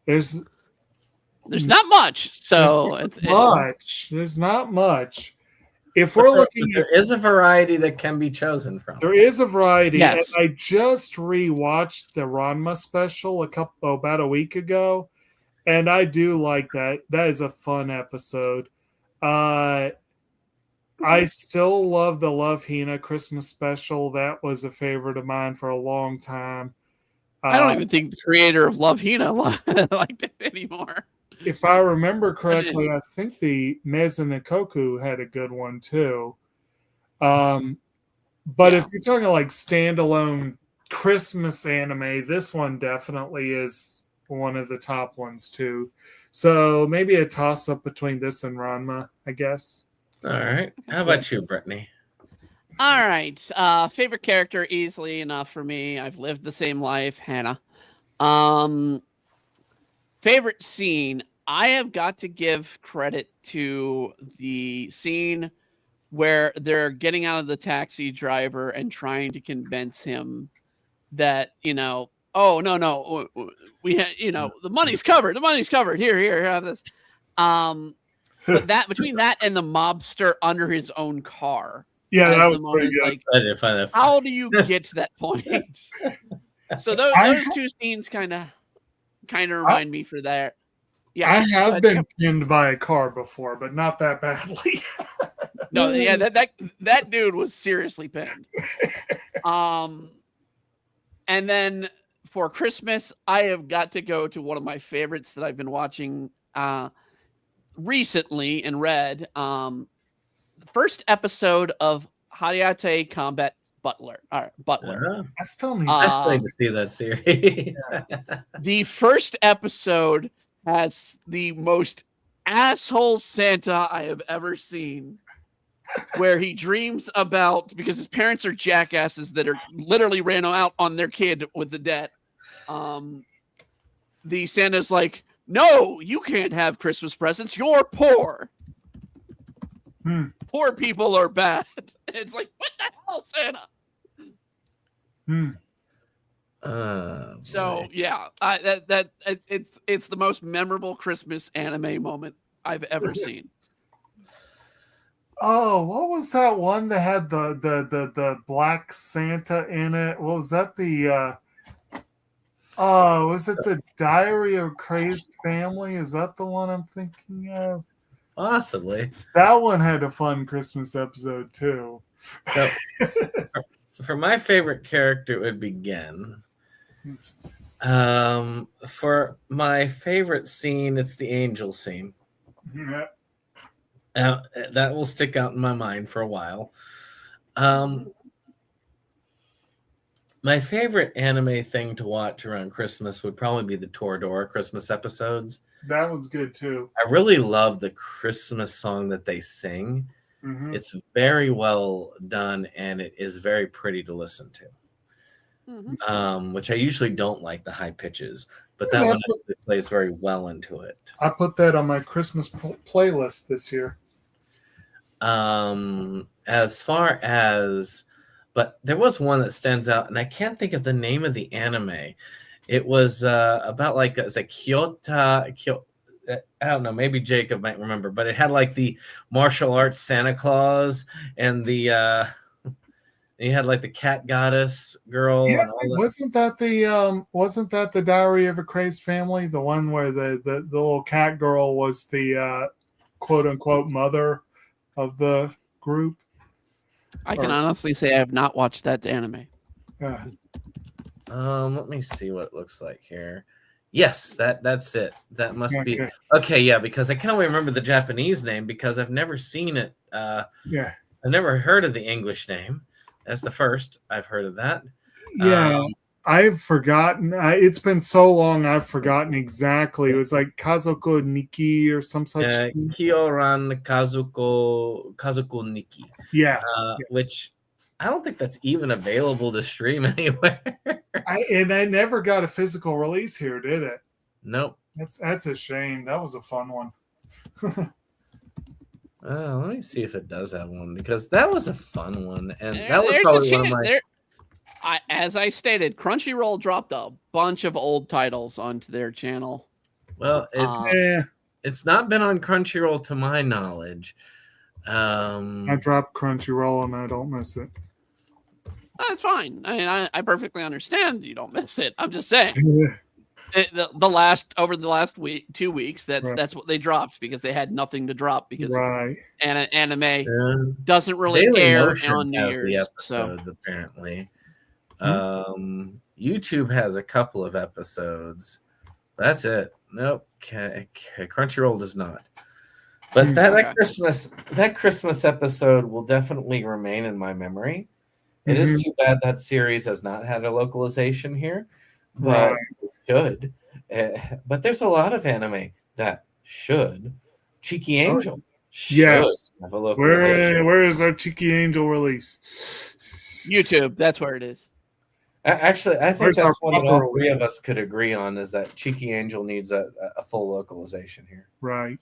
[SPEAKER 2] There's
[SPEAKER 3] not much. So
[SPEAKER 2] there's not much. If we're looking
[SPEAKER 1] there is a variety that can be chosen from.
[SPEAKER 2] There is a variety.
[SPEAKER 3] Yes.
[SPEAKER 2] And I just rewatched the Ranma special about a week ago, and I do like that. That is a fun episode. I still love the Love Hina Christmas special. That was a favorite of mine for a long time.
[SPEAKER 3] I don't even think the creator of Love Hina liked it anymore.
[SPEAKER 2] If I remember correctly, I think the Mezunikoku had a good one too. But if you're talking like standalone Christmas anime, this one definitely is one of the top ones too. So maybe a toss-up between this and Ranma, I guess.
[SPEAKER 1] All right. How about you, Brittany?
[SPEAKER 3] All right. Favorite character, easily enough for me. I've lived the same life, Hannah. Favorite scene, I have got to give credit to the scene where they're getting out of the taxi driver and trying to convince him that, oh, no, we the money's covered. The money's covered. Here, have this. But that between that and the mobster under his own car.
[SPEAKER 2] Yeah, that was pretty good.
[SPEAKER 1] I didn't find that
[SPEAKER 3] how do you get to that point? So those two scenes kind of remind me for that. Yeah,
[SPEAKER 2] I have been pinned by a car before, but not that badly.
[SPEAKER 3] No, yeah, that dude was seriously pinned. And then for Christmas, I have got to go to one of my favorites that I've been watching recently and read. The first episode of Hayate Combat Butler.
[SPEAKER 1] Uh-huh.
[SPEAKER 2] I still need
[SPEAKER 1] to see that series.
[SPEAKER 3] The first episode has the most asshole Santa I have ever seen, where he dreams about, because his parents are jackasses that are literally ran out on their kid with the debt. The Santa's like, no, you can't have Christmas presents. You're poor. Poor people are bad. And it's like, what the hell, Santa? So yeah, it's the most memorable Christmas anime moment I've ever seen.
[SPEAKER 2] Oh, what was that one that had the black Santa in it? What was that? Was it the Diary of a Crazed Family? Is that the one I'm thinking of?
[SPEAKER 1] Possibly.
[SPEAKER 2] That one had a fun Christmas episode too.
[SPEAKER 1] So, for my favorite character, it would be Gen. For my favorite scene, it's the angel scene.
[SPEAKER 2] Yeah.
[SPEAKER 1] That will stick out in my mind for a while. My favorite anime thing to watch around Christmas would probably be the Toradora Christmas episodes.
[SPEAKER 2] That one's good too.
[SPEAKER 1] I really love the Christmas song that they sing.
[SPEAKER 2] Mm-hmm.
[SPEAKER 1] It's very well done, and it is very pretty to listen to. Which I usually don't like the high pitches, but that one actually plays very well into it.
[SPEAKER 2] I put that on my Christmas playlist this year.
[SPEAKER 1] As far as, but there was one that stands out, and I can't think of the name of the anime. It was about like it's a Kyoto. I don't know, maybe Jacob might remember, but it had like the martial arts Santa Claus and the you had like the cat goddess girl.
[SPEAKER 2] Yeah,
[SPEAKER 1] and all that.
[SPEAKER 2] wasn't that the Diary of a Crazed Family? The one where the little cat girl was the quote unquote mother of the group.
[SPEAKER 3] I can honestly say I have not watched that anime.
[SPEAKER 1] Let me see what it looks like here. Yes, that's it. That must be okay. Yeah, because I can only remember the Japanese name because I've never seen it. I've never heard of the English name. That's the first I've heard of that.
[SPEAKER 2] Yeah, I've forgotten. It's been so long. I've forgotten exactly. It was like Kazoku Niki or some such thing.
[SPEAKER 1] Kyoran Kazoku Niki.
[SPEAKER 2] Yeah,
[SPEAKER 1] which I don't think that's even available to stream anywhere.
[SPEAKER 2] And I never got a physical release here, did it?
[SPEAKER 1] Nope.
[SPEAKER 2] That's a shame. That was a fun one.
[SPEAKER 1] Let me see if it does have one, because that was a fun one, and that was
[SPEAKER 3] There's
[SPEAKER 1] probably
[SPEAKER 3] a
[SPEAKER 1] one of my.
[SPEAKER 3] As I stated, Crunchyroll dropped a bunch of old titles onto their channel.
[SPEAKER 1] Well, it's not been on Crunchyroll to my knowledge.
[SPEAKER 2] I dropped Crunchyroll and I don't miss it.
[SPEAKER 3] That's fine. I mean, I perfectly understand you don't miss it. I'm just saying. Over the last 2 weeks, that's what they dropped because they had nothing to drop because anime doesn't really air on New Year's.
[SPEAKER 1] Episodes, apparently. YouTube has a couple of episodes. That's it. Nope. Crunchyroll does not. But that Christmas episode will definitely remain in my memory. It is too bad that series has not had a localization here, but it should. But there's a lot of anime that should. Cheeky Angel should have a localization.
[SPEAKER 2] Where is our Cheeky Angel release?
[SPEAKER 3] YouTube. That's where it is.
[SPEAKER 1] Actually, I think that's one that all three of us could agree on, is that Cheeky Angel needs a full localization here.
[SPEAKER 2] Right.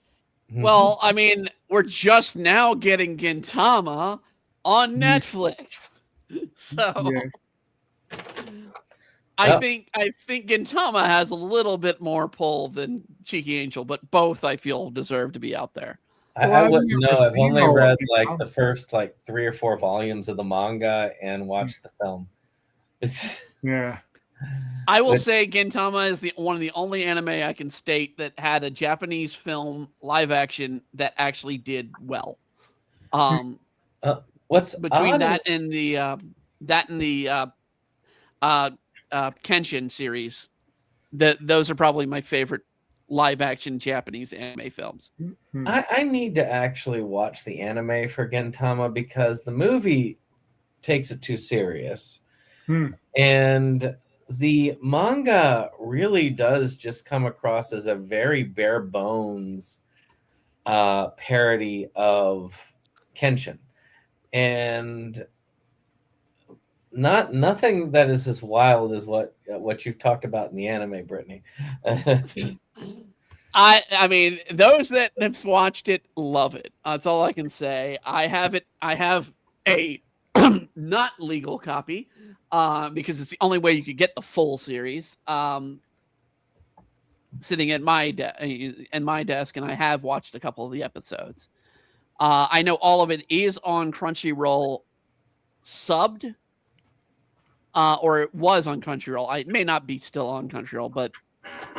[SPEAKER 3] Well, I mean, we're just now getting Gintama on Netflix. So I think Gintama has a little bit more pull than Cheeky Angel, but both I feel deserve to be out there.
[SPEAKER 1] I wouldn't know. I've only read like the first 3 or 4 volumes of the manga and watched the film.
[SPEAKER 3] I will say Gintama is one of the only anime I can state that had a Japanese film live action that actually did well.
[SPEAKER 1] What's
[SPEAKER 3] between that and the Kenshin series? Those are probably my favorite live action Japanese anime films.
[SPEAKER 1] I need to actually watch the anime for Gintama because the movie takes it too serious. And the manga really does just come across as a very bare bones parody of Kenshin. And nothing that is as wild as what you've talked about in the anime, Brittany.
[SPEAKER 3] I mean, those that have watched it love it. That's all I can say. I have a not legal copy because it's the only way you could get the full series. Sitting at my desk, and I have watched a couple of the episodes. I know all of it is on Crunchyroll subbed, or it was on Crunchyroll. It may not be still on Crunchyroll, but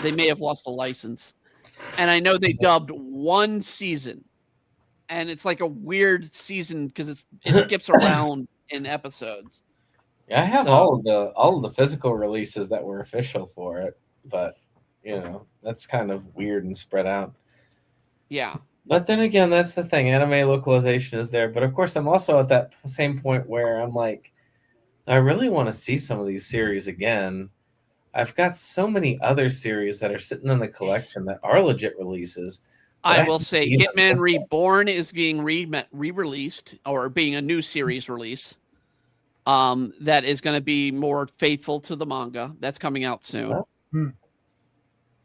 [SPEAKER 3] they may have lost the license. And I know they dubbed one season, and it's like a weird season because it skips around in episodes.
[SPEAKER 1] Yeah, I have all of the physical releases that were official for it, but that's kind of weird and spread out.
[SPEAKER 3] Yeah.
[SPEAKER 1] But then again, that's the thing. Anime localization is there. But of course, I'm also at that same point where I'm like, I really want to see some of these series again. I've got so many other series that are sitting in the collection that are legit releases.
[SPEAKER 3] I will say Hitman Reborn is being re-released or being a new series release. That is going to be more faithful to the manga. That's coming out soon.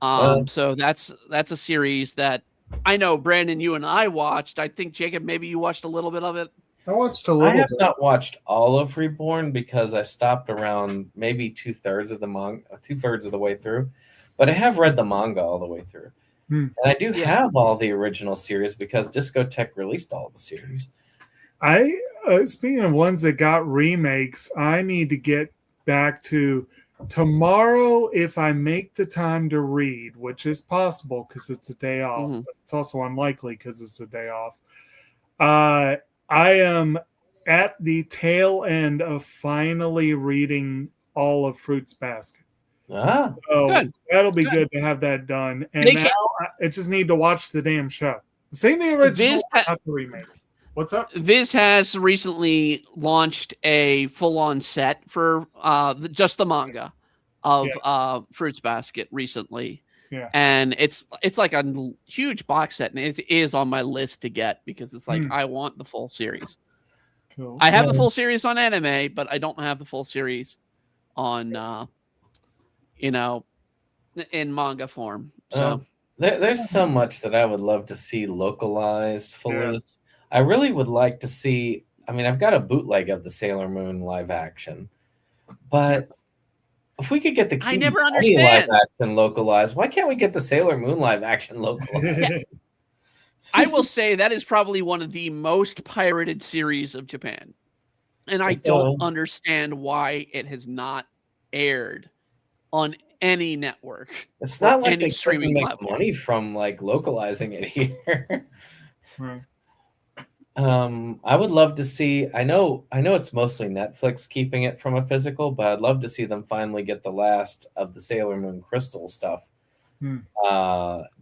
[SPEAKER 3] So that's a series that I know, Brandon, you and I watched. I think, Jacob, maybe you watched a little bit of it.
[SPEAKER 2] I watched a little bit.
[SPEAKER 1] I have not watched all of Reborn because I stopped around maybe 2/3 of the manga, 2/3 of the way through. But I have read the manga all the way through. And I do have all the original series because Discotek released all the series.
[SPEAKER 2] Speaking of ones that got remakes, I need to get back to tomorrow if I make the time to read, which is possible because it's a day off, but it's also unlikely because it's a day off. I am at the tail end of finally reading all of Fruits Basket. So that'll be good to have that done. And now I just need to watch the damn show. I've seen the original, not the remake. What's up?
[SPEAKER 3] Viz has recently launched a full-on set for just the manga of Fruits Basket recently.
[SPEAKER 2] Yeah.
[SPEAKER 3] And it's like a huge box set, and it is on my list to get because it's like I want the full series.
[SPEAKER 2] Cool.
[SPEAKER 3] I have the full series on anime, but I don't have the full series on in manga form. So
[SPEAKER 1] there's so much that I would love to see localized fully. Yeah. I really would like to see. I mean, I've got a bootleg of the Sailor Moon live action, but if we could get the
[SPEAKER 3] I never understand
[SPEAKER 1] live action localized, why can't we get the Sailor Moon live action localized?
[SPEAKER 3] I will say that is probably one of the most pirated series of Japan, and I don't understand why it has not aired on any network.
[SPEAKER 1] It's not like they streaming make money from like localizing it here. I would love to see. I know it's mostly Netflix keeping it from a physical, but I'd love to see them finally get the last of the Sailor Moon Crystal stuff done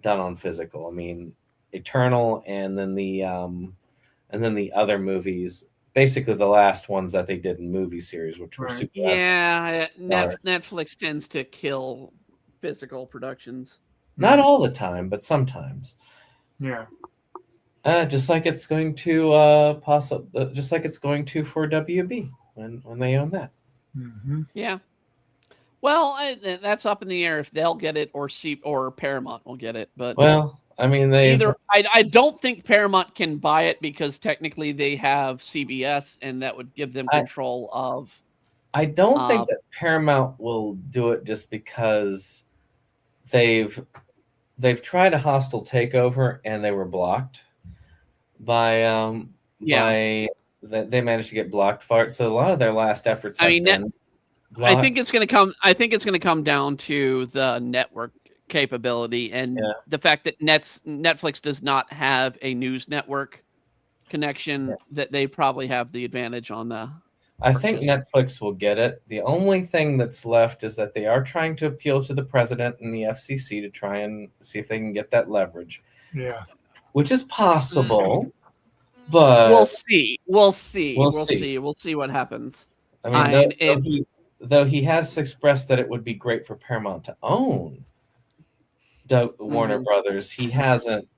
[SPEAKER 1] on physical. I mean, Eternal, and then the other movies. Basically, the last ones that they did in movie series, which were super.
[SPEAKER 3] Yeah, Netflix tends to kill physical productions.
[SPEAKER 1] Not all the time, but sometimes.
[SPEAKER 2] Yeah.
[SPEAKER 3] Just like it's going to for WB when they own that. Yeah. Well, that's up in the air if they'll get it or Paramount will get it. But
[SPEAKER 1] I mean,
[SPEAKER 3] I don't think Paramount can buy it because technically they have CBS, and that would give them control of.
[SPEAKER 1] I don't think that Paramount will do it just because they've tried a hostile takeover and they were blocked by they managed to get blocked for it. So a lot of their last efforts.
[SPEAKER 3] I think it's going to come down to the network capability and the fact that Netflix does not have a news network connection, that they probably have the advantage on the
[SPEAKER 1] I think Netflix will get it. The only thing that's left is that they are trying to appeal to the president and the FCC to try and see if they can get that leverage.
[SPEAKER 2] Yeah.
[SPEAKER 1] Which is possible, but
[SPEAKER 3] we'll see. We'll see what happens.
[SPEAKER 1] I mean, though he has expressed that it would be great for Paramount to own Warner Brothers, he hasn't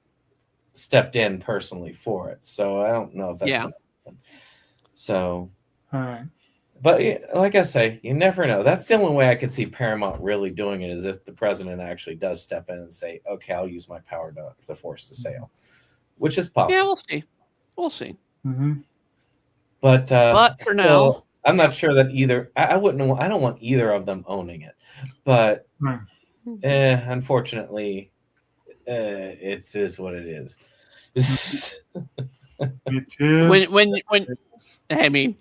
[SPEAKER 1] stepped in personally for it. So I don't know if that's going to happen. So,
[SPEAKER 2] all right.
[SPEAKER 1] But like I say, you never know. That's the only way I could see Paramount really doing it, is if the president actually does step in and say, okay, I'll use my power to force the sale, which is possible.
[SPEAKER 3] Yeah, we'll see.
[SPEAKER 1] But
[SPEAKER 3] for now,
[SPEAKER 1] I'm not sure that either. I don't want either of them owning it, but unfortunately, it is what it is.
[SPEAKER 2] It is.
[SPEAKER 3] When I mean,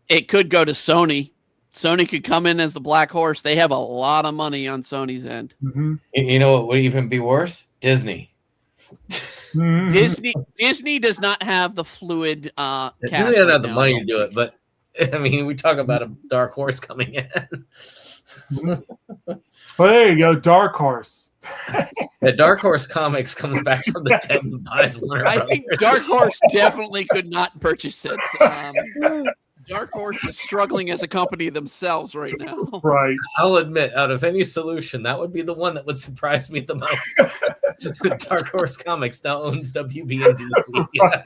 [SPEAKER 3] it could go to Sony. Sony could come in as the black horse. They have a lot of money on Sony's end.
[SPEAKER 1] You know what would even be worse? Disney.
[SPEAKER 3] Disney does not have the fluid.
[SPEAKER 1] Disney doesn't have the money to do it, but I mean, we talk about a dark horse coming in.
[SPEAKER 2] Well, there you go, Dark Horse.
[SPEAKER 1] The Dark Horse Comics comes back from the dead and buys Warner
[SPEAKER 3] I think Dark Horse definitely could not purchase it. Dark Horse is struggling as a company themselves right now.
[SPEAKER 2] Right.
[SPEAKER 1] I'll admit, out of any solution, that would be the one that would surprise me the most. Dark Horse Comics now owns WB and DC.
[SPEAKER 2] Right.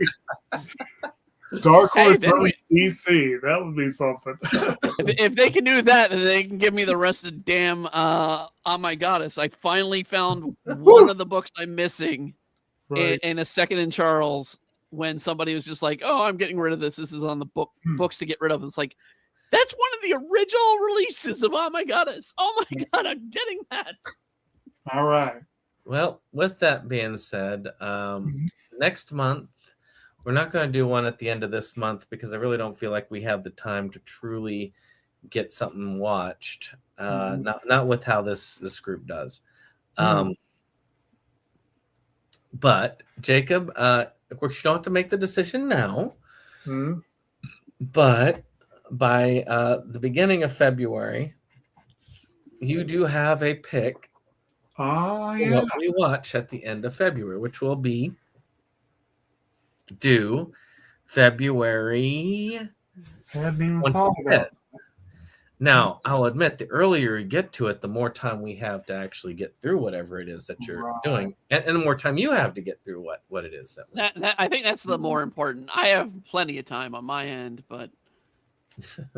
[SPEAKER 2] Dark Horse
[SPEAKER 3] then
[SPEAKER 2] owns DC. That would be something.
[SPEAKER 3] If they can do that, then they can give me the rest of the damn Oh My Goddess. I finally found one of the books I'm missing
[SPEAKER 2] Right.
[SPEAKER 3] in A Second in Charles, when somebody was just like, oh, I'm getting rid of this. This is on the books to get rid of. It's like, that's one of the original releases of Oh My Goddess. Oh my God, I'm getting that.
[SPEAKER 2] All right.
[SPEAKER 1] Well, with that being said, next month, we're not going to do one at the end of this month because I really don't feel like we have the time to truly get something watched. Not with how this group does. But Jacob, of course, you don't have to make the decision now. But by the beginning of February, you do have a pick.
[SPEAKER 2] Yeah.
[SPEAKER 1] What we watch at the end of February, which will be due February 25th. Now, I'll admit, the earlier you get to it, the more time we have to actually get through whatever it is that you're doing, and the more time you have to get through what it is that
[SPEAKER 3] I think that's the more important. I have plenty of time on my end, but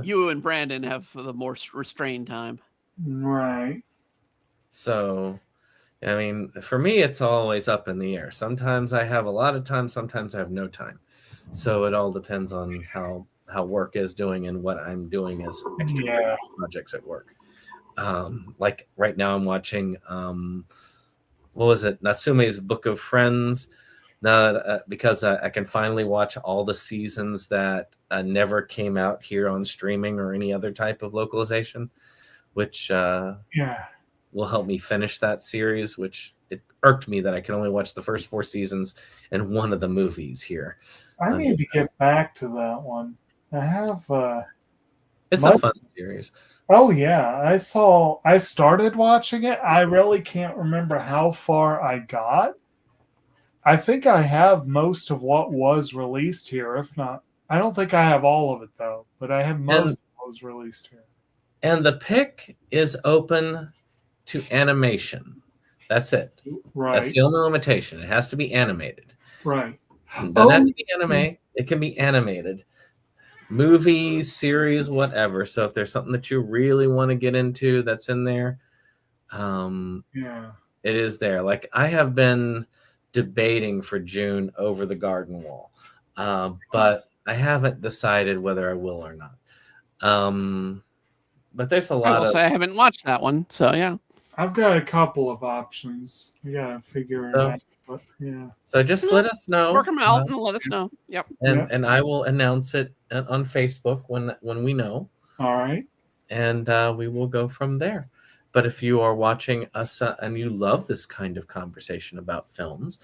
[SPEAKER 3] you and Brandon have the more restrained time.
[SPEAKER 2] Right.
[SPEAKER 1] So, I mean, for me, it's always up in the air. Sometimes I have a lot of time, sometimes I have no time. So it all depends on how work is doing and what I'm doing as extra projects at work. Like right now I'm watching, what was it? Natsume's Book of Friends. Because I can finally watch all the seasons that never came out here on streaming or any other type of localization, which will help me finish that series, which it irked me that I can only watch the first 4 seasons and one of the movies here.
[SPEAKER 2] I need to get back to that one. I have
[SPEAKER 1] it's a fun series.
[SPEAKER 2] Oh yeah, I started watching it. I really can't remember how far I got. I think I have most of what was released here. If not, I don't think I have all of it though, but I have most of what was released here. And
[SPEAKER 1] the pick is open to animation. That's it.
[SPEAKER 2] Right.
[SPEAKER 1] That's the only limitation. It has to be animated.
[SPEAKER 2] Right.
[SPEAKER 1] It doesn't have to be anime. It can be animated. Movies, series, whatever. So if there's something that you really want to get into that's in there, it is there. Like I have been debating for June Over the Garden Wall, but I haven't decided whether I will or not. But there's a lot of...
[SPEAKER 3] I haven't watched that one, so yeah.
[SPEAKER 2] I've got a couple of options. I gotta figure it out. But,
[SPEAKER 1] So just let us know.
[SPEAKER 3] Work them out and let us know. Yep.
[SPEAKER 1] And I will announce it on Facebook when we know.
[SPEAKER 2] All right.
[SPEAKER 1] And we will go from there. But if you are watching us and you love this kind of conversation about films,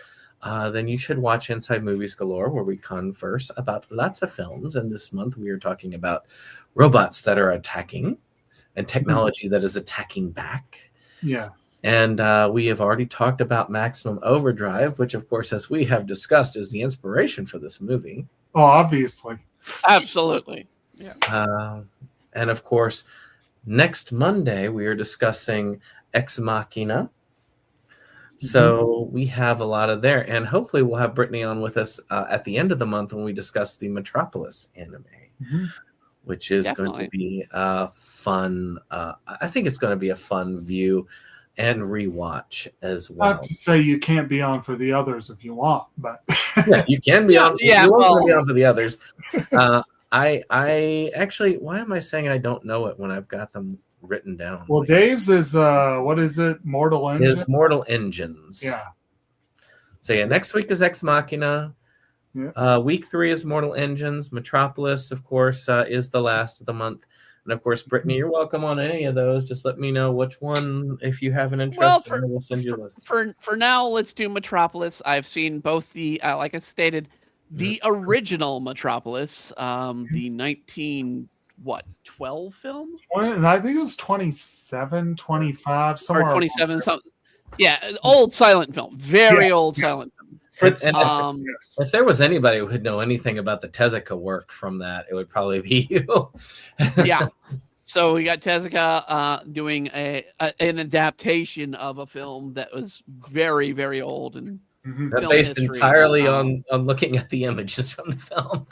[SPEAKER 1] then you should watch Inside Movies Galore, where we converse about lots of films. And this month we are talking about robots that are attacking and technology that is attacking back.
[SPEAKER 2] Yes.
[SPEAKER 1] And we have already talked about Maximum Overdrive, which, of course, as we have discussed, is the inspiration for this movie.
[SPEAKER 2] Oh, obviously.
[SPEAKER 3] Absolutely. Yeah.
[SPEAKER 1] And, of course, next Monday, we are discussing Ex Machina. So we have a lot of there. And hopefully we'll have Brittany on with us at the end of the month when we discuss the Metropolis anime. Which is going to be fun. I think it's going to be a fun view and rewatch as well.
[SPEAKER 2] Not to say you can't be on for the others if you want, but
[SPEAKER 1] you can be on.
[SPEAKER 3] Yeah,
[SPEAKER 1] you want to be on for the others. I actually, why am I saying I don't know it when I've got them written down?
[SPEAKER 2] Well, Dave's is what is it? Mortal Engines.
[SPEAKER 1] Is Mortal Engines.
[SPEAKER 2] Yeah.
[SPEAKER 1] So next week is Ex Machina.
[SPEAKER 2] Yeah.
[SPEAKER 1] Week 3 is Mortal Engines. Metropolis, of course, is the last of the month. And, of course, Brittany, you're welcome on any of those. Just let me know which one, if you have an interest, and we'll send you a list.
[SPEAKER 3] For now, let's do Metropolis. I've seen both the, like I stated, the original Metropolis, the 1912 film?
[SPEAKER 2] I think it was 27, 25, somewhere.
[SPEAKER 3] Or 27, something. Yeah, old silent film. Very old silent film.
[SPEAKER 2] Fritz.
[SPEAKER 1] Yes. If there was anybody who would know anything about the Tezuka work from that, it would probably be you.
[SPEAKER 3] Yeah. So we got Tezuka doing an adaptation of a film that was very, very old and
[SPEAKER 1] based entirely on looking at the images from the film.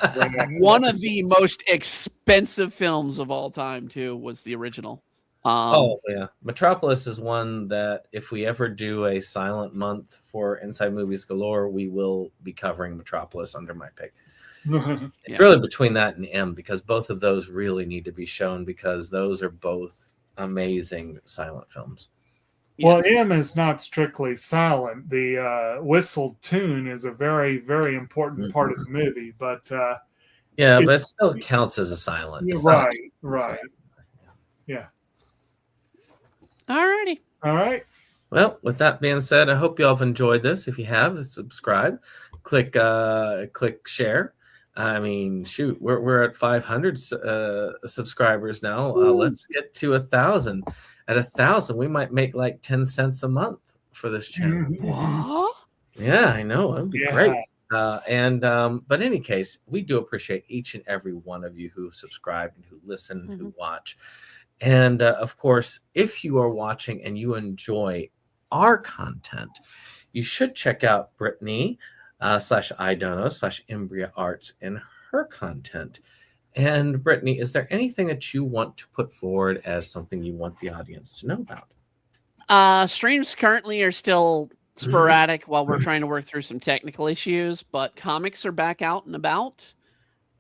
[SPEAKER 3] One of the most expensive films of all time, too, was the original.
[SPEAKER 1] Yeah. Metropolis is one that if we ever do a silent month for Inside Movies Galore, we will be covering Metropolis under my pick. It's really between that and M, because both of those really need to be shown, because those are both amazing silent films.
[SPEAKER 2] Well, M is not strictly silent. The whistled tune is a very, very important part of the movie, but but
[SPEAKER 1] it still counts as a silent.
[SPEAKER 2] Right. Yeah.
[SPEAKER 3] Alrighty.
[SPEAKER 2] All right.
[SPEAKER 1] Well, with that being said, I hope you all have enjoyed this. If you have, subscribe, click share. I mean, shoot, we're at 500 subscribers now. Let's get to 1,000. At 1,000, we might make like 10 cents a month for this channel.
[SPEAKER 3] What?
[SPEAKER 1] Yeah, I know. That'd be great. But in any case, we do appreciate each and every one of you who subscribe and who listen, who watch. And of course, if you are watching and you enjoy our content, you should check out Brittany /idono/Embria Arts and her content. And Brittany, is there anything that you want to put forward as something you want the audience to know about?
[SPEAKER 3] Streams currently are still sporadic while we're trying to work through some technical issues, but comics are back out and about.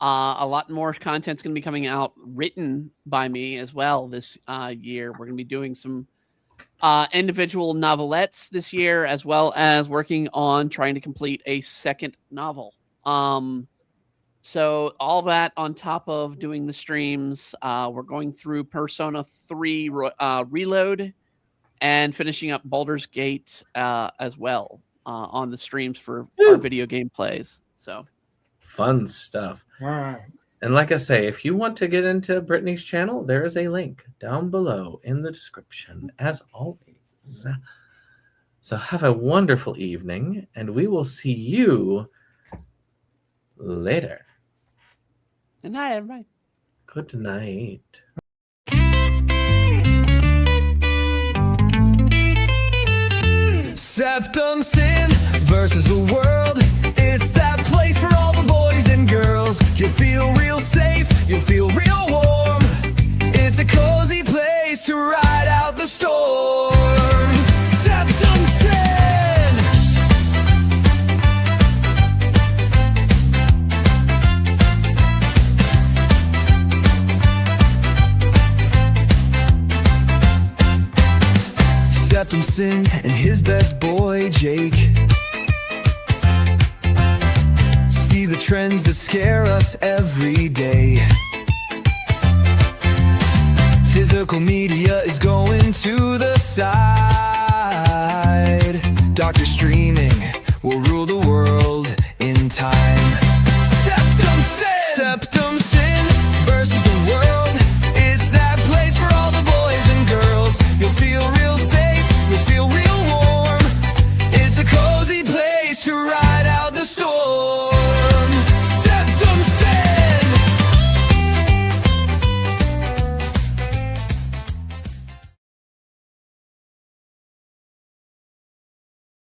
[SPEAKER 3] A lot more content's going to be coming out written by me as well this year. We're going to be doing some individual novelettes this year, as well as working on trying to complete a second novel. So all that on top of doing the streams, we're going through Persona 3 Reload and finishing up Baldur's Gate as well on the streams for our video game plays. So
[SPEAKER 1] fun stuff.
[SPEAKER 2] All right.
[SPEAKER 1] And like I say, if you want to get into Brittany's channel, there is a link down below in the description, as always. So have a wonderful evening, and we will see you later.
[SPEAKER 3] Good night, everybody.
[SPEAKER 1] Good night.
[SPEAKER 4] SeptumSin versus the world. It's that place for all the boys and girls. You'll feel real safe, you'll feel real warm. It's a cozy place to ride out the storm. SeptumSin. SeptumSin and his best boy Jake see the trends that scare us every day. Physical media is going to the side. Doctor streaming will rule the world in time.